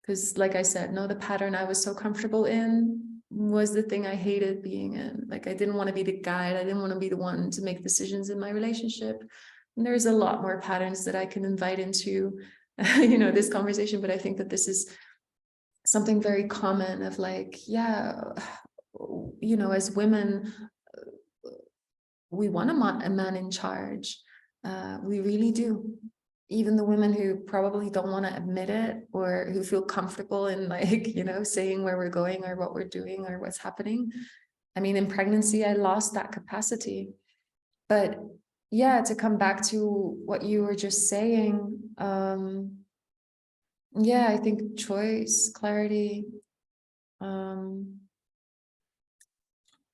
Because like I said, no, the pattern I was so comfortable in was the thing I hated being in. I didn't want to be the guide. I didn't want to be the one to make decisions in my relationship. And there's a lot more patterns that I can invite into, this conversation. But I think that this is something very common of yeah, as women, we want a man in charge. We really do. Even the women who probably don't want to admit it, or who feel comfortable in saying where we're going or what we're doing or what's happening. I mean, in pregnancy, I lost that capacity. But yeah, to come back to what you were just saying, yeah, I think choice, clarity.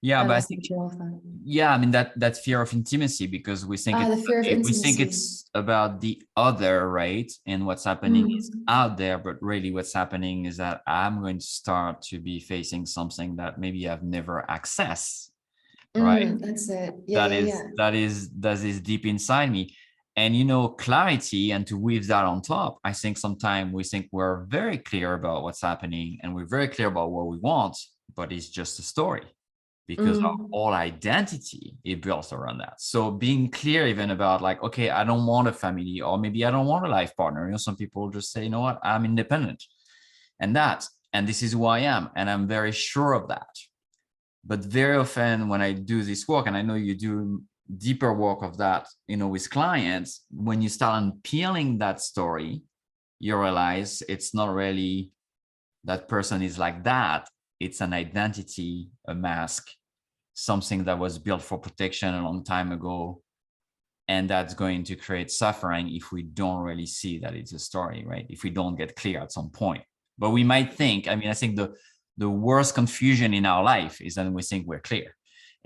Yeah, I but I lost think, the trail of thought. yeah, I mean that fear of intimacy, because we think The fear of intimacy. it's about the other, right? And what's happening is out there, but really what's happening is that I'm going to start to be facing something that maybe I've never accessed, right? That's it. Yeah, That is deep inside me. And clarity, and to weave that on top, I think sometimes we think we're very clear about what's happening and we're very clear about what we want, but it's just a story, because our whole identity is built around that. So being clear even about okay, I don't want a family, or maybe I don't want a life partner. Some people just say, you know what, I'm independent, and this is who I am, and I'm very sure of that. But very often when I do this work, and I know you do deeper work of that, with clients, when you start unpeeling that story, you realize it's not really that person is like that. It's an identity, a mask, something that was built for protection a long time ago. And that's going to create suffering if we don't really see that it's a story, right? If we don't get clear at some point. But we might think, I think the worst confusion in our life is when we think we're clear.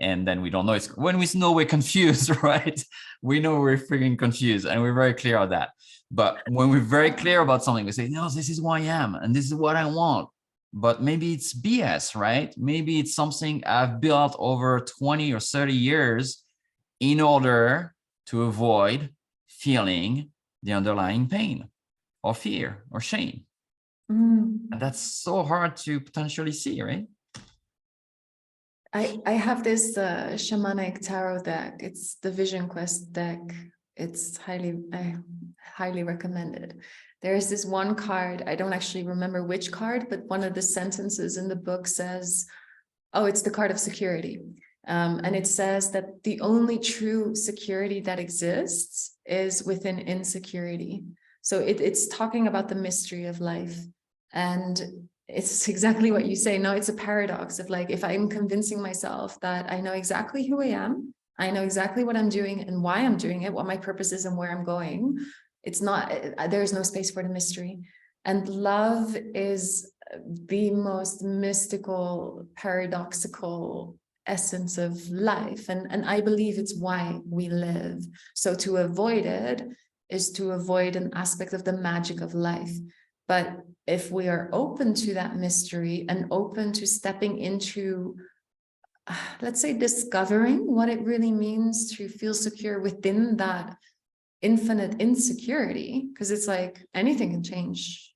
And then we don't know. It's when we know we're confused, right? We know we're freaking confused, and we're very clear of that. But when we're very clear about something, we say, no, this is who I am, and this is what I want. but maybe it's BS, right? Maybe it's something I've built over 20 or 30 years in order to avoid feeling the underlying pain or fear or shame. And that's so hard to potentially see, right? I have this shamanic tarot deck. It's the Vision Quest deck. It's I highly recommended. There's this one card, I don't actually remember which card, but one of the sentences in the book says, oh, it's the card of security. And it says that the only true security that exists is within insecurity. So it's talking about the mystery of life. And it's exactly what you say. No, it's a paradox of like, if I'm convincing myself that I know exactly who I am, I know exactly what I'm doing and why I'm doing it, what my purpose is and where I'm going, it's not, there's no space for the mystery. And love is the most mystical, paradoxical essence of life. And I believe it's why we live. So to avoid it is to avoid an aspect of the magic of life. But if we are open to that mystery and open to stepping into, let's say, discovering what it really means to feel secure within that infinite insecurity, because it's like anything can change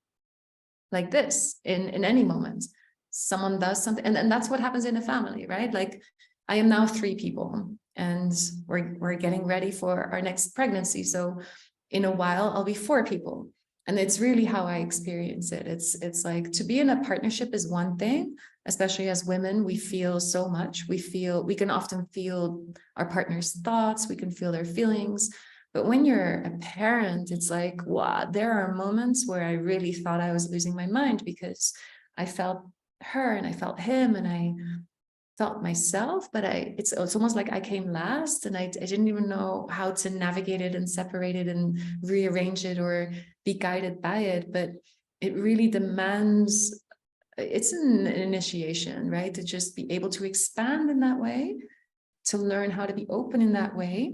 like this in any moment. Someone does something, and that's what happens in a family, right? Like I am now 3 people and we're getting ready for our next pregnancy. So in a while I'll be 4 people. And it's really how I experience it. It's like to be in a partnership is one thing, especially as women, we feel so much. We can often feel our partner's thoughts, we can feel their feelings. But when you're a parent, it's like, wow, there are moments where I really thought I was losing my mind because I felt her and I felt him and I felt myself, but it's almost like I came last and I didn't even know how to navigate it and separate it and rearrange it or be guided by it. But it really demands, it's an initiation, right? To just be able to expand in that way, to learn how to be open in that way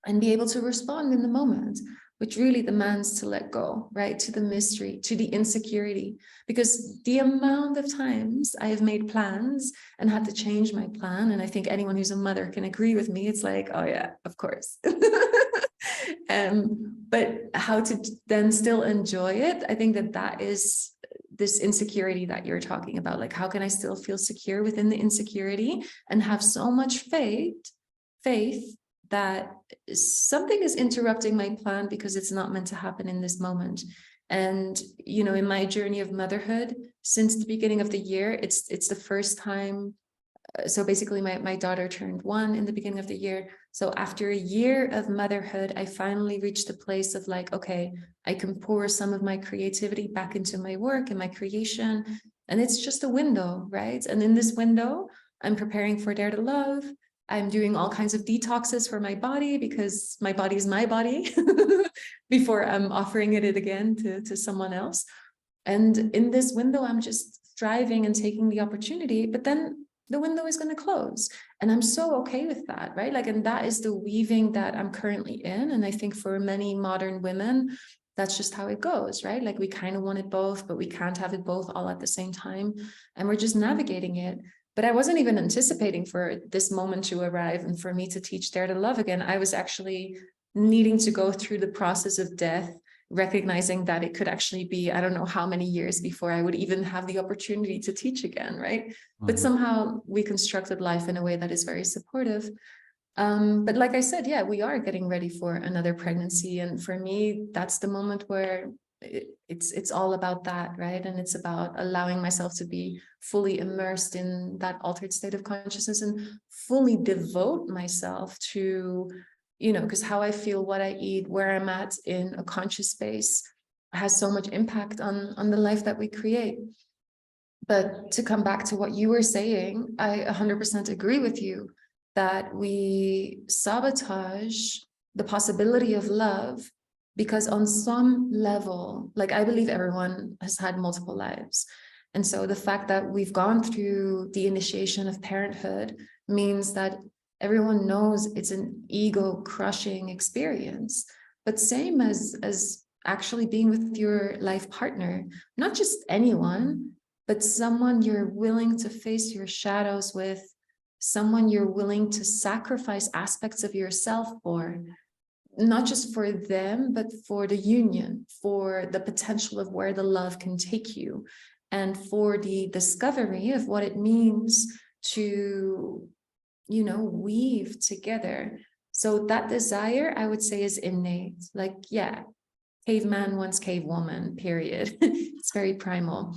and be able to respond in the moment, which really demands to let go, right? To the mystery, to the insecurity, because the amount of times I have made plans and had to change my plan. And I think anyone who's a mother can agree with me. It's like, oh yeah, of course. But how to then still enjoy it. I think that is this insecurity that you're talking about. Like, how can I still feel secure within the insecurity and have so much faith that something is interrupting my plan because it's not meant to happen in this moment. And, you know, in my journey of motherhood, since the beginning of the year, it's the first time. So basically my daughter turned 1 in the beginning of the year. So after a year of motherhood, I finally reached a place of like, okay, I can pour some of my creativity back into my work and my creation. And it's just a window, right? And in this window, I'm preparing for Dare to Love. I'm doing all kinds of detoxes for my body because my body is my body before I'm offering it again to someone else. And in this window, I'm just striving and taking the opportunity, but then the window is going to close. And I'm so okay with that, right? Like, and that is the weaving that I'm currently in. And I think for many modern women, that's just how it goes, right? Like we kind of want it both, but we can't have it both all at the same time. And we're just navigating it. But I wasn't even anticipating for this moment to arrive and for me to teach Dare to Love again. I was actually needing to go through the process of death, recognizing that it could actually be, I don't know how many years before I would even have the opportunity to teach again, right? Mm-hmm. But somehow we constructed life in a way that is very supportive. But like I said, yeah, we are getting ready for another pregnancy. And for me, that's the moment where it's all about that, right? And it's about allowing myself to be fully immersed in that altered state of consciousness and fully devote myself to, you know, because how I feel, what I eat, where I'm at in a conscious space has so much impact on the life that we create. But to come back to what you were saying, I 100% agree with you that we sabotage the possibility of love because on some level, like I believe everyone has had multiple lives. And so the fact that we've gone through the initiation of parenthood means that everyone knows it's an ego crushing experience, but same as actually being with your life partner, not just anyone, but someone you're willing to face your shadows with, someone you're willing to sacrifice aspects of yourself for, not just for them, but for the union, for the potential of where the love can take you, and for the discovery of what it means to, you know, weave together. So that desire, I would say, is innate. Like, yeah, caveman wants cavewoman, period. It's very primal.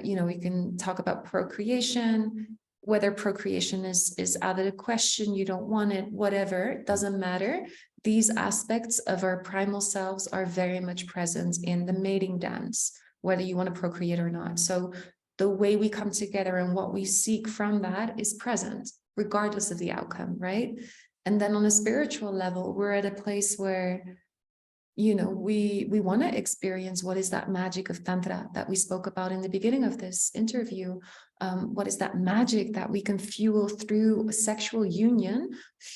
You know, we can talk about procreation, whether procreation is out of the question, you don't want it, whatever, it doesn't matter. These aspects of our primal selves are very much present in the mating dance, whether you want to procreate or not. So the way we come together and what we seek from that is present, regardless of the outcome, right? And then on a spiritual level, we're at a place where, you know, we want to experience what is that magic of Tantra that we spoke about in the beginning of this interview. What is that magic that we can fuel through sexual union,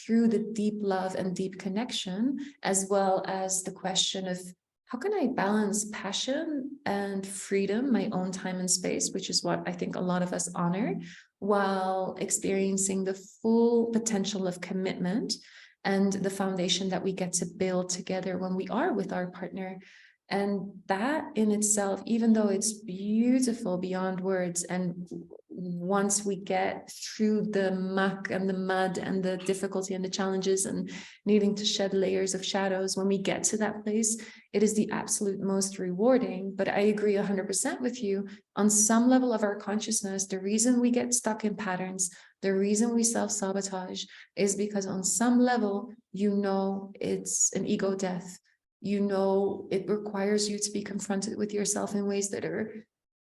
through the deep love and deep connection, as well as the question of how can I balance passion and freedom, my own time and space, which is what I think a lot of us honor, while experiencing the full potential of commitment and the foundation that we get to build together when we are with our partner. And that in itself, even though it's beautiful beyond words, and once we get through the muck and the mud and the difficulty and the challenges and needing to shed layers of shadows, when we get to that place, it is the absolute most rewarding. But I agree 100% with you. On some level of our consciousness, the reason we get stuck in patterns, the reason we self-sabotage, is because on some level, you know, it's an ego death. You know, it requires you to be confronted with yourself in ways that are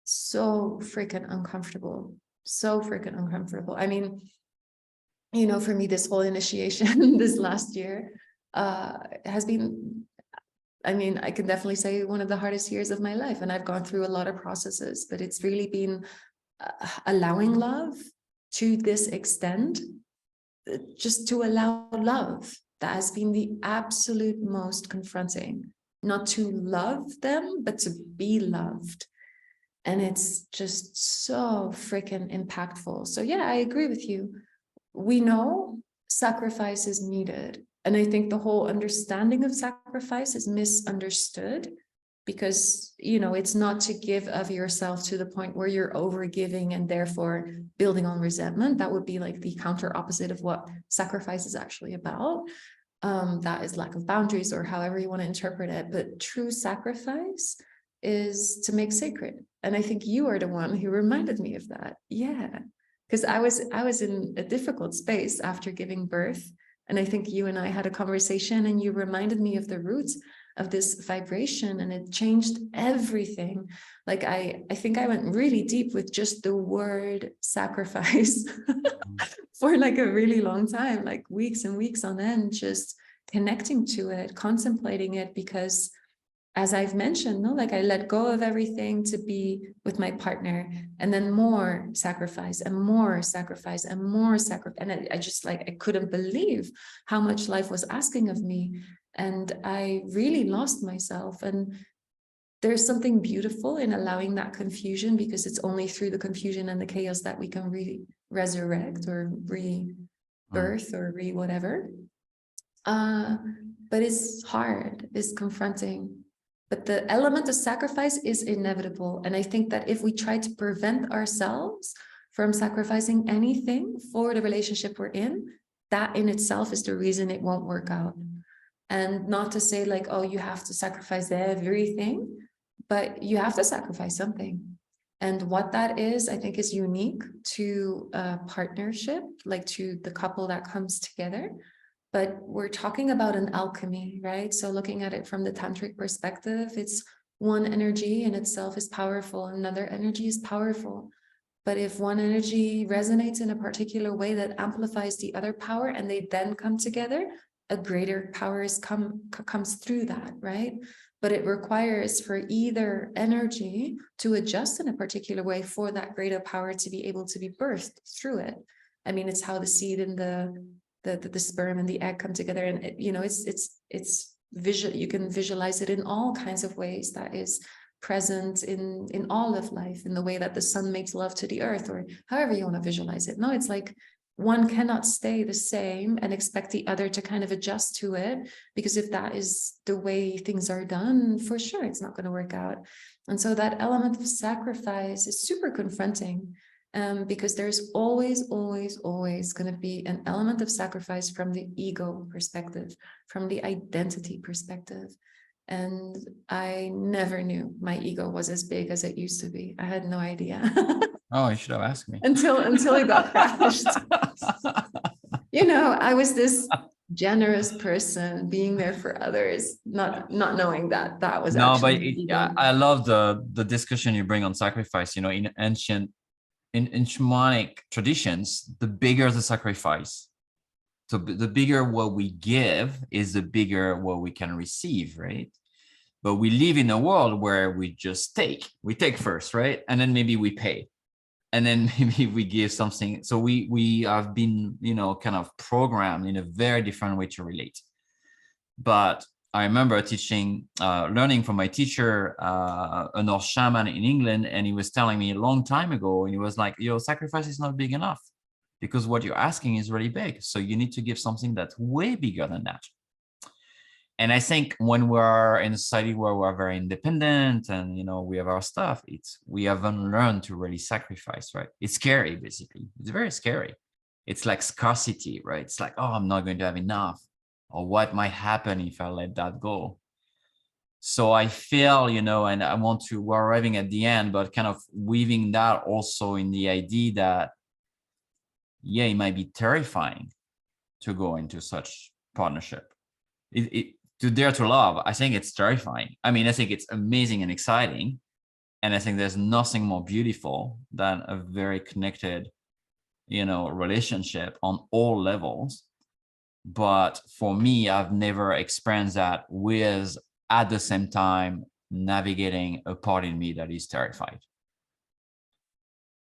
so freaking uncomfortable. So freaking uncomfortable. I mean, you know, for me, this whole initiation this last year has been, I mean, I can definitely say one of the hardest years of my life. And I've gone through a lot of processes, but it's really been allowing love to this extent, just to allow love. That has been the absolute most confronting, not to love them, but to be loved. And it's just so freaking impactful. So yeah, I agree with you. We know sacrifice is needed. And I think the whole understanding of sacrifice is misunderstood, because, you know, it's not to give of yourself to the point where you're overgiving and therefore building on resentment. That would be like the counter opposite of what sacrifice is actually about. That is lack of boundaries, or however you want to interpret it. But true sacrifice is to make sacred. And I think you are the one who reminded me of that. Yeah, because I was in a difficult space after giving birth. And I think you and I had a conversation, and you reminded me of the roots of this vibration, and it changed everything. Like I think I went really deep with just the word sacrifice for like a really long time, like weeks and weeks on end, just connecting to it, contemplating it, because as I've mentioned, no, like I let go of everything to be with my partner, and then more sacrifice and more sacrifice and more sacrifice. And I just like, I couldn't believe how much life was asking of me. And I really lost myself. And there's something beautiful in allowing that confusion, because it's only through the confusion and the chaos that we can really resurrect or rebirth or whatever. But it's hard, it's confronting. But the element of sacrifice is inevitable. And I think that if we try to prevent ourselves from sacrificing anything for the relationship we're in, that in itself is the reason it won't work out. And not to say like, oh, you have to sacrifice everything, but you have to sacrifice something. And what that is, I think, is unique to a partnership, like to the couple that comes together. But we're talking about an alchemy, right? So looking at it from the tantric perspective, it's one energy in itself is powerful, another energy is powerful. But if one energy resonates in a particular way that amplifies the other power, and they then come together, a greater power comes through that, right? But it requires for either energy to adjust in a particular way for that greater power to be able to be birthed through it. I mean, it's how the seed and the sperm and the egg come together, and it, you know, it's visual. You can visualize it in all kinds of ways. That is present in all of life, in the way that the sun makes love to the earth, or however you want to visualize it. No, it's like one cannot stay the same and expect the other to kind of adjust to it, because if that is the way things are done, for sure it's not going to work out. And so that element of sacrifice is super confronting, because there's always going to be an element of sacrifice from the ego perspective, from the identity perspective. And I never knew my ego was as big as it used to be. I had no idea. Oh, you should have asked me. until it got crashed. You know, I was this generous person being there for others, not knowing that was no, but I love the discussion you bring on sacrifice. You know, in ancient, in shamanic traditions, the bigger the sacrifice, so the bigger what we give is the bigger what we can receive, right? But we live in a world where we just we take first, right? And then maybe we pay, and then maybe we give something. So we have been, you know, kind of programmed in a very different way to relate. But I remember learning from my teacher, a North shaman in England, and he was telling me a long time ago, and he was like, your sacrifice is not big enough, because what you're asking is really big. So you need to give something that's way bigger than that. And I think when we're in a society where we're very independent and, you know, we have our stuff, we haven't learned to really sacrifice, right? It's scary, basically. It's very scary. It's like scarcity, right? It's like, oh, I'm not going to have enough, or what might happen if I let that go. So I feel, you know, and we're arriving at the end, but kind of weaving that also in the idea that, yeah, it might be terrifying to go into such partnership. To dare to love, I think it's terrifying. I mean, I think it's amazing and exciting. And I think there's nothing more beautiful than a very connected, you know, relationship on all levels. But for me, I've never experienced that with, at the same time, navigating a part in me that is terrified.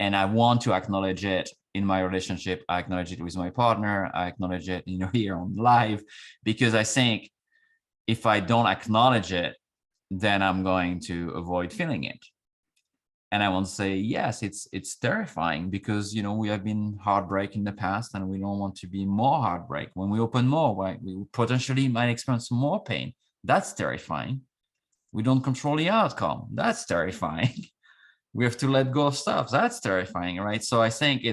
And I want to acknowledge it in my relationship. I acknowledge it with my partner. I acknowledge it, you know, here on live, because I think if I don't acknowledge it, then I'm going to avoid feeling it. And I want to say, yes, it's terrifying, because, you know, we have been heartbreak in the past, and we don't want to be more heartbreak. When we open more, right, we potentially might experience more pain. That's terrifying. We don't control the outcome. That's terrifying. We have to let go of stuff. That's terrifying, right? So I think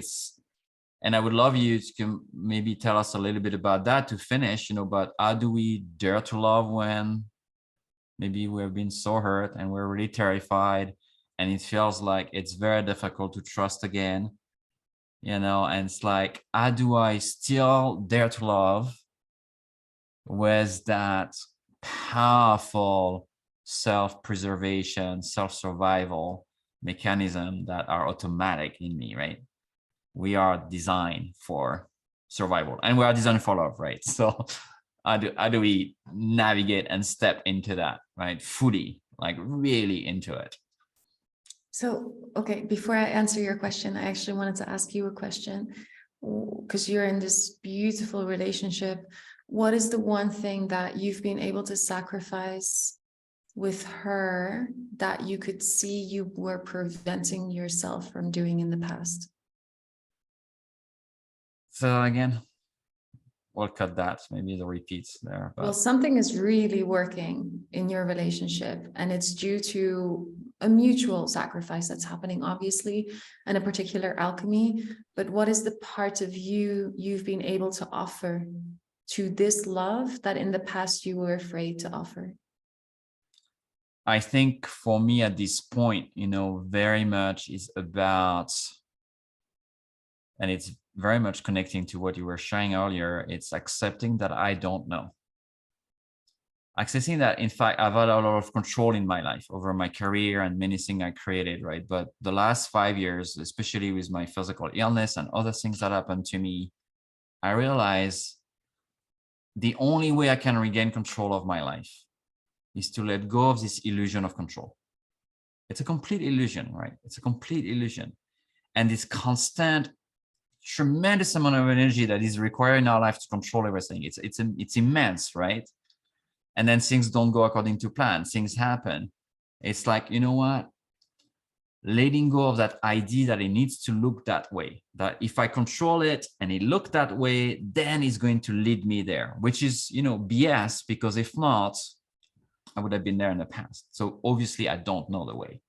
and I would love you to maybe tell us a little bit about that to finish, you know, but how do we dare to love when maybe we've been so hurt and we're really terrified, and it feels like it's very difficult to trust again, you know? And it's like, how do I still dare to love with that powerful self-preservation, self-survival mechanism that are automatic in me, right? We are designed for survival, and we are designed for love, right? So how do we navigate and step into that, right? Fully, like really into it. So, okay, before I answer your question, I actually wanted to ask you a question, because you're in this beautiful relationship. What is the one thing that you've been able to sacrifice with her that you could see you were preventing yourself from doing in the past? So again, we'll cut that, maybe the repeats there. But... Well, something is really working in your relationship, and it's due to a mutual sacrifice that's happening, obviously, and a particular alchemy. But what is the part of you've been able to offer to this love that in the past you were afraid to offer? I think for me at this point, you know, very much is about, and it's very much connecting to what you were sharing earlier, it's accepting that I don't know. Accepting that, in fact, I've had a lot of control in my life over my career and many things I created, right? But the last 5 years, especially with my physical illness and other things that happened to me, I realized the only way I can regain control of my life is to let go of this illusion of control. It's a complete illusion, right? It's a complete illusion. And this constant, tremendous amount of energy that is required in our life to control everything. It's immense, right? And then things don't go according to plan. Things happen. It's like, you know what? Letting go of that idea that it needs to look that way, that if I control it and it look that way, then it's going to lead me there, which is, you know, BS, because if not, I would have been there in the past. So obviously I don't know the way.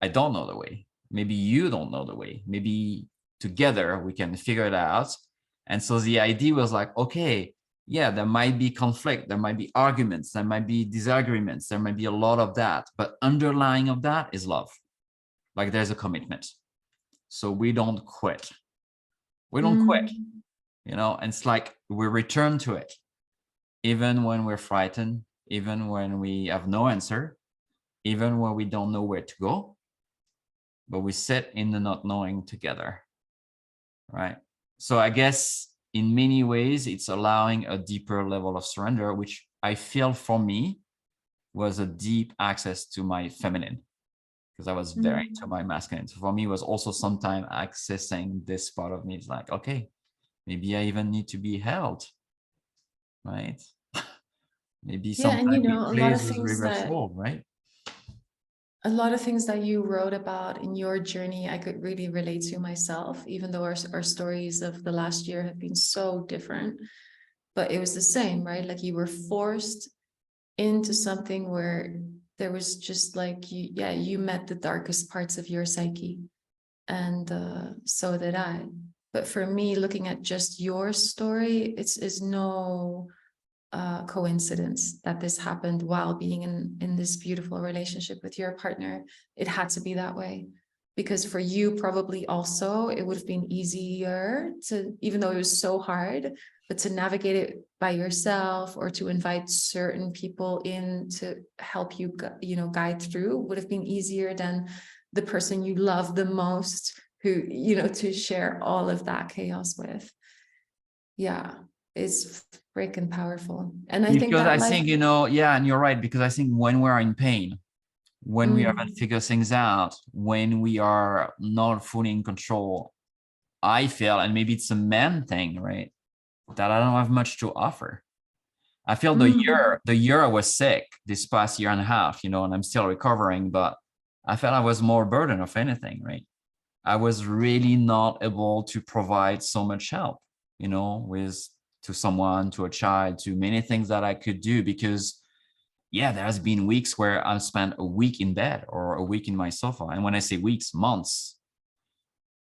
I don't know the way. Maybe you don't know the way. Maybe together we can figure it out. And so the idea was like, okay, yeah, there might be conflict, there might be arguments, there might be disagreements, there might be a lot of that, but underlying of that is love. Like there's a commitment. So we don't quit. We don't quit, you know, and it's like we return to it, even when we're frightened, even when we have no answer, even when we don't know where to go, but we sit in the not knowing together, right? So I guess in many ways, it's allowing a deeper level of surrender, which I feel for me was a deep access to my feminine, because I was very into my masculine. So for me, it was also sometimes accessing this part of me. It's like, okay, maybe I even need to be held, right? Maybe Yeah, and sometimes it a lot of plays with things reverse that role, right? you wrote about in your journey, I could really relate to myself, even though our stories of the last year have been so different. But it was the same, right? Like you were forced into something where there was just like you met the darkest parts of your psyche, and so did I. But for me, looking at just your story, it's no coincidence that this happened while being in this beautiful relationship with your partner. It had to be that way, because for you probably also it would have been easier to, even though it was so hard, but to navigate it by yourself or to invite certain people in to help you, guide through, would have been easier than the person you love the most, who, to share all of that chaos with. Yeah, it's freaking powerful. And I think Because that I life, think, yeah, and you're right, because I think when we're in pain, when we haven't figured things out, when we are not fully in control, I feel, and maybe it's a man thing, right, that I don't have much to offer. I feel the year I was sick, this past year and a half, and I'm still recovering, but I felt I was more burden of anything, right? I was really not able to provide so much help, with to someone, to a child, to many things that I could do, because there has been weeks where I've spent a week in bed or a week in my sofa. And when I say weeks, months.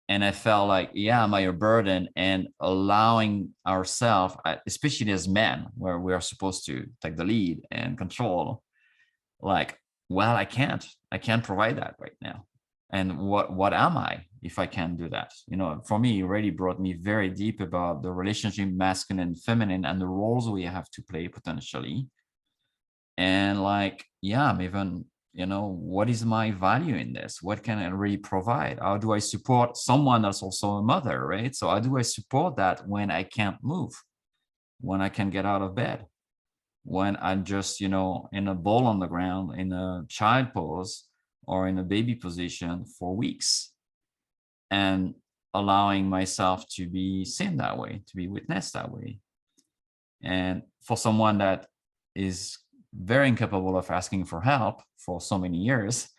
And I felt like, am I a burden? And allowing ourselves, especially as men, where we are supposed to take the lead and control, like, well, I can't provide that right now. And what am I if I can't do that? For me, it really brought me very deep about the relationship, masculine and feminine, and the roles we have to play potentially. And like, I'm even, what is my value in this? What can I really provide? How do I support someone that's also a mother, right? So how do I support that when I can't move, when I can get out of bed, when I'm just, in a ball on the ground, in a child pose or in a baby position for weeks, and allowing myself to be seen that way, to be witnessed that way. And for someone that is very incapable of asking for help for so many years,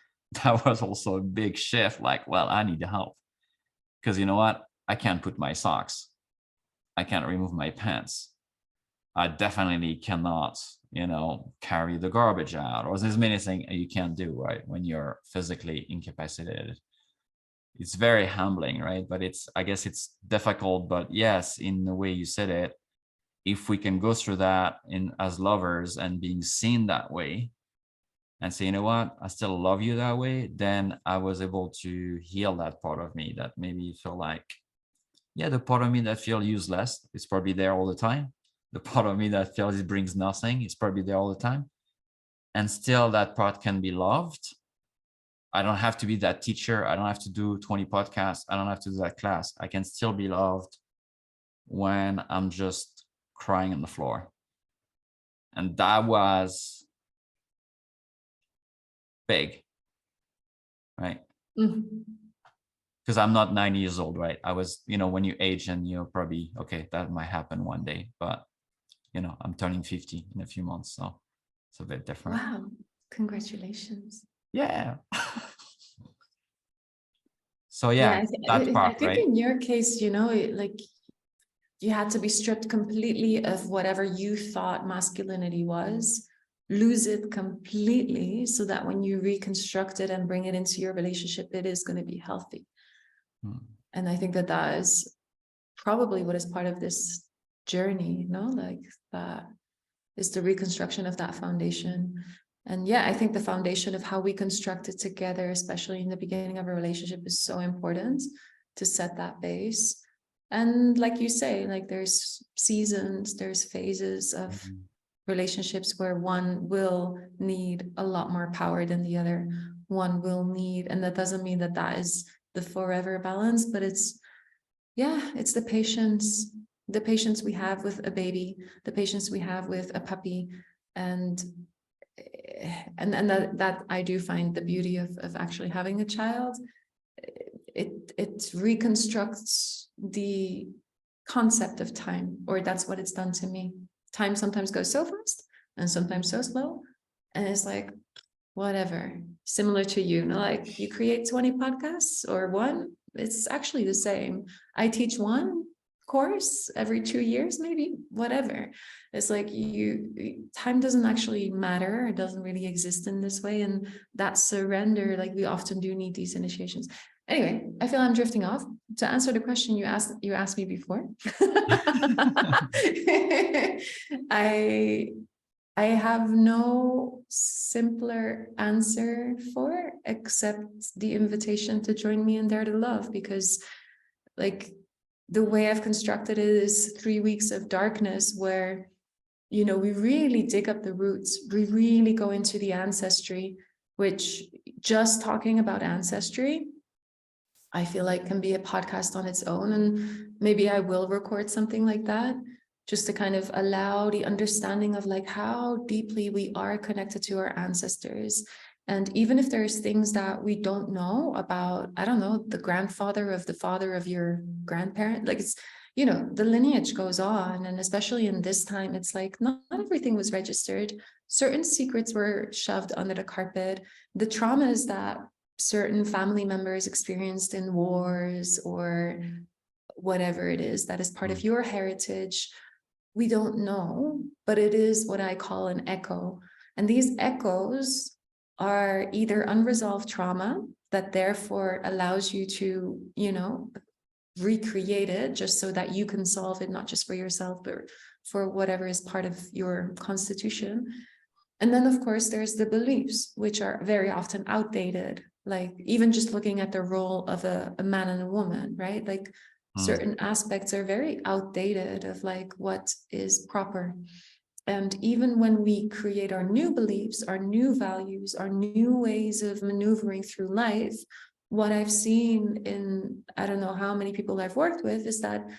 that was also a big shift. Like, well, I need help, because you know what? I can't put my socks. I can't remove my pants. I definitely cannot, carry the garbage out, or there's many things you can't do, right? When you're physically incapacitated. It's very humbling, right? But I guess it's difficult, but yes, in the way you said it, if we can go through that as lovers and being seen that way and say, you know what, I still love you that way, then I was able to heal that part of me that maybe feel like, the part of me that feels useless is probably there all the time. The part of me that feels it brings nothing is probably there all the time. And still that part can be loved. I don't have to be that teacher. I don't have to do 20 podcasts. I don't have to do that class. I can still be loved when I'm just crying on the floor. And that was big, right? Because I'm not 90 years old, right? I was, when you age and you're probably, okay, that might happen one day, but I'm turning 50 in a few months, so it's a bit different. Wow. Congratulations. Yeah. So Yeah, yeah, that I part, think right? in your case, like you had to be stripped completely of whatever you thought masculinity was, lose it completely, so that when you reconstruct it and bring it into your relationship, it is going to be healthy. And I think that that is probably what is part of this journey, like that is the reconstruction of that foundation. And yeah, I think the foundation of how we construct it together, especially in the beginning of a relationship, is so important to set that base. And like you say, like there's seasons, there's phases of relationships where one will need a lot more power than the other. One will need, and that doesn't mean that that is the forever balance, but it's the patience we have with a baby, the patience we have with a puppy, and that I do find the beauty of actually having a child. It reconstructs the concept of time, or that's what it's done to me. Time sometimes goes so fast and sometimes so slow, and it's like whatever. Similar to you, like you create 20 podcasts or one, it's actually the same. I teach one course every 2 years, maybe, whatever. It's like time doesn't actually matter. It doesn't really exist in this way. And that surrender, like we often do need these initiations. Anyway, I feel I'm drifting off. To answer the question you asked me before, I have no simpler answer for except the invitation to join me in Dare to Love, because like the way I've constructed it is 3 weeks of darkness where, we really dig up the roots. We really go into the ancestry, which just talking about ancestry, I feel like can be a podcast on its own. And maybe I will record something like that, just to kind of allow the understanding of like how deeply we are connected to our ancestors. And even if there's things that we don't know about, I don't know, the grandfather of the father of your grandparent, like it's, the lineage goes on. And especially in this time, it's like not everything was registered. Certain secrets were shoved under the carpet. The traumas that certain family members experienced in wars or whatever it is that is part of your heritage, we don't know, but it is what I call an echo. And these echoes are either unresolved trauma that therefore allows you to, recreate it just so that you can solve it, not just for yourself, but for whatever is part of your constitution. And then, of course, there's the beliefs, which are very often outdated. Like even just looking at the role of a man and a woman, right? Like certain aspects are very outdated of like what is proper. And even when we create our new beliefs, our new values, our new ways of maneuvering through life, what I've seen in, I don't know how many people I've worked with, is that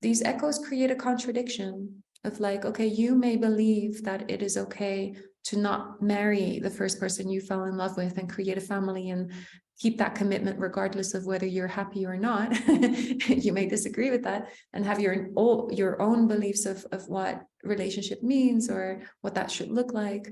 these echoes create a contradiction of like, okay, you may believe that it is okay to not marry the first person you fell in love with and create a family and keep that commitment regardless of whether you're happy or not. You may disagree with that and have your own beliefs of what relationship means or what that should look like.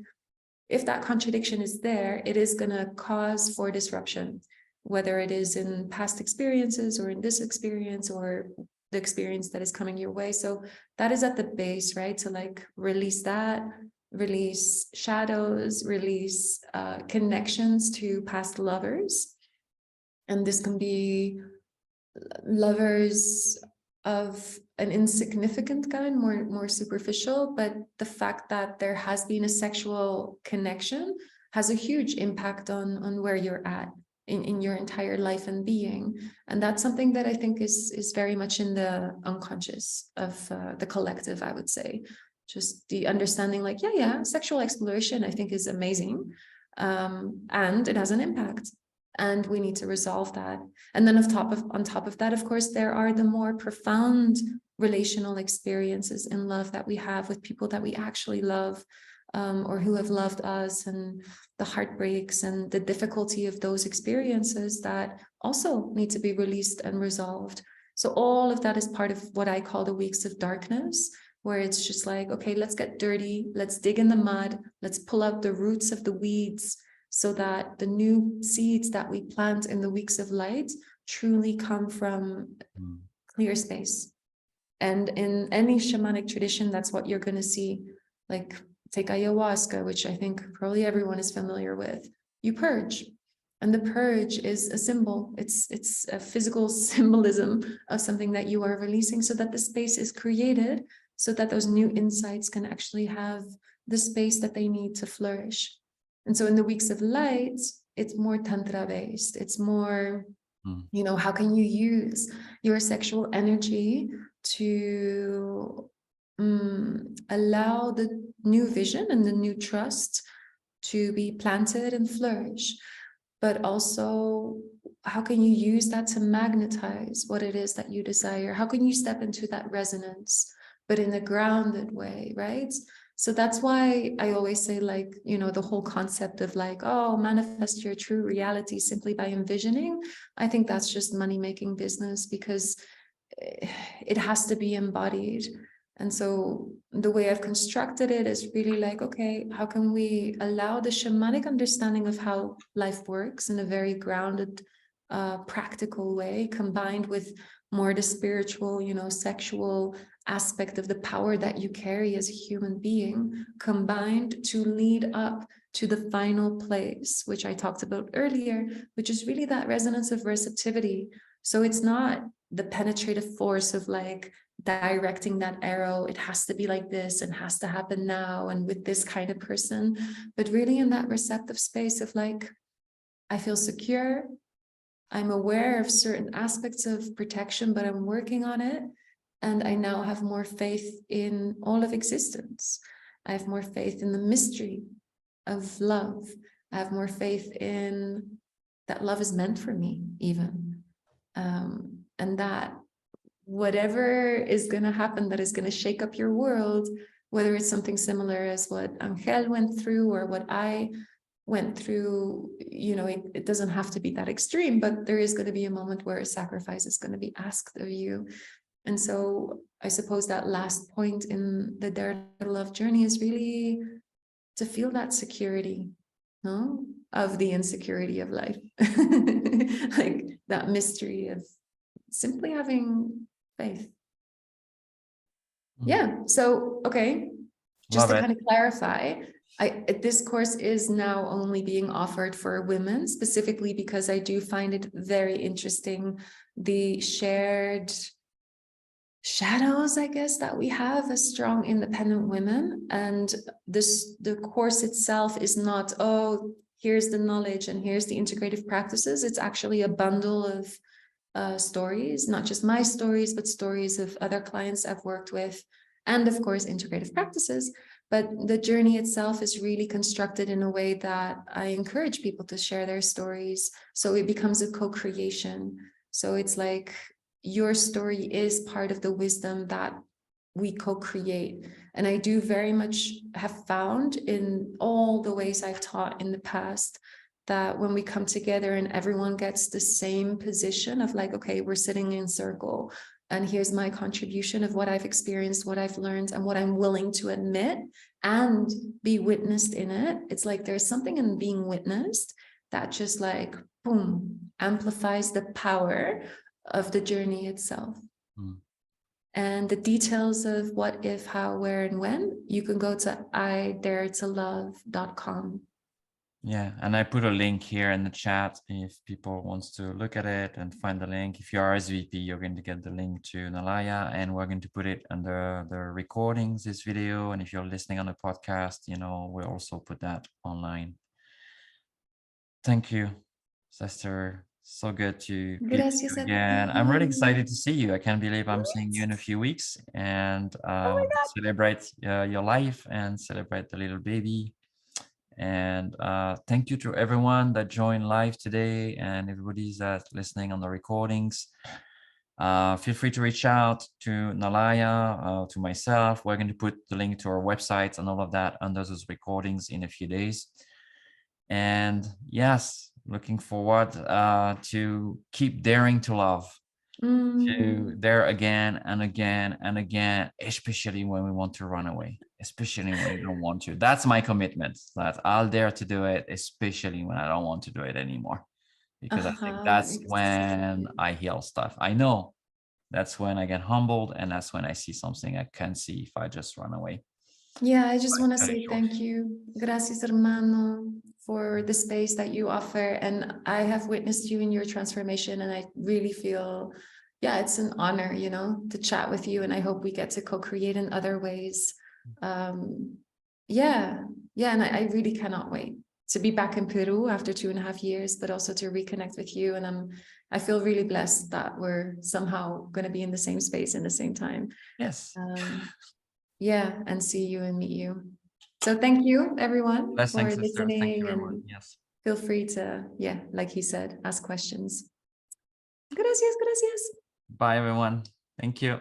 If that contradiction is there, it is going to cause for disruption, whether it is in past experiences or in this experience or the experience that is coming your way. So that is at the base, right? To like release that, release shadows, release connections to past lovers. And this can be lovers of an insignificant kind, more superficial, but the fact that there has been a sexual connection has a huge impact on where you're at in your entire life and being. And that's something that I think is very much in the unconscious of the collective, I would say. Just the understanding like, sexual exploration, I think, is amazing. And it has an impact. And we need to resolve that. And then on top of that, of course, there are the more profound relational experiences in love that we have with people that we actually love, or who have loved us, and the heartbreaks and the difficulty of those experiences that also need to be released and resolved. So all of that is part of what I call the weeks of darkness, where it's just like, okay, let's get dirty, let's dig in the mud, let's pull out the roots of the weeds so that the new seeds that we plant in the weeks of light truly come from clear space. And in any shamanic tradition, that's what you're going to see. Like, take ayahuasca, which I think probably everyone is familiar with. You purge. And the purge is a symbol. It's a physical symbolism of something that you are releasing so that the space is created, so that those new insights can actually have the space that they need to flourish. And so in the weeks of light, it's more tantra based. It's more, you know, how can you use your sexual energy to allow the new vision and the new trust to be planted and flourish, but also how can you use that to magnetize what it is that you desire? How can you step into that resonance, but in a grounded way, right? So that's why I always say, like, you know, the whole concept of like, oh, manifest your true reality simply by envisioning. I think that's just money-making business, because it has to be embodied. And so the way I've constructed it is really like, okay, how can we allow the shamanic understanding of how life works in a very grounded, practical way, combined with more the spiritual, you know, sexual aspect of the power that you carry as a human being, combined to lead up to the final place, which I talked about earlier, which is really that resonance of receptivity. So it's not the penetrative force of like directing that arrow, it has to be like this and has to happen now and with this kind of person, but really in that receptive space of like, I feel secure, I'm aware of certain aspects of protection, but I'm working on it, and I now have more faith in all of existence. I have more faith in the mystery of love. I have more faith in that love is meant for me, even, and that whatever is going to happen that is going to shake up your world, whether it's something similar as what Angell went through or what I went through, you know, it doesn't have to be that extreme, but there is going to be a moment where a sacrifice is going to be asked of you. And so I suppose that last point in the Dare to Love journey is really to feel that security, no, of the insecurity of life, like that mystery of simply having faith. Yeah. So, okay. Just to kind of clarify, this course is now only being offered for women, specifically because I do find it very interesting, the shared shadows, I guess, that we have as strong independent women. And the course itself is not, oh, here's the knowledge and here's the integrative practices. It's actually a bundle of stories, not just my stories, but stories of other clients I've worked with, and of course, integrative practices. But the journey itself is really constructed in a way that I encourage people to share their stories. So it becomes a co-creation. So it's like your story is part of the wisdom that we co-create. And I do very much have found in all the ways I've taught in the past that when we come together and everyone gets the same position of like, okay, we're sitting in circle and here's my contribution of what I've experienced, what I've learned, and what I'm willing to admit and be witnessed in it. It's like there's something in being witnessed that just like, boom, amplifies the power of the journey itself. And the details of what, if, how, where, and when, you can go to idaretolove.com. Yeah, and I put a link here in the chat if people wants to look at it and find the link. If you're RSVP, you're going to get the link to Nalaya, and we're going to put it under the recordings, this video. And if you're listening on the podcast, you know, we'll also put that online. Thank you, sister. So good to be with you again. I'm really excited to see you. I can't believe I'm seeing you in a few weeks and celebrate your life and celebrate the little baby. And thank you to everyone that joined live today and everybody that's listening on the recordings. Feel free to reach out to Nalaya, to myself. We're going to put the link to our website and all of that under those recordings in a few days. And yes, looking forward to keep daring to love. to there again and again and again, especially when we want to run away, especially when we don't want to. That's my commitment, that I'll dare to do it, especially when I don't want to do it anymore, because I think that's when I heal stuff. I know that's when I get humbled, and that's when I see something I can't see if I just run away. Yeah, I just Like, want to cut it say short. thank you. Gracias, hermano, for the space that you offer. And I have witnessed you in your transformation, and I really feel, yeah, it's an honor, you know, to chat with you. And I hope we get to co-create in other ways. Yeah, and I really cannot wait to be back in Peru after 2.5 years, but also to reconnect with you. And I feel really blessed that we're somehow going to be in the same space in the same time. Yes. Yeah, and see you and meet you. So thank you, everyone, Blessings, for sister. Thank you listening, very much. and Yes. feel free to, yeah, like he said, ask questions. Gracias, gracias. Bye, everyone. Thank you.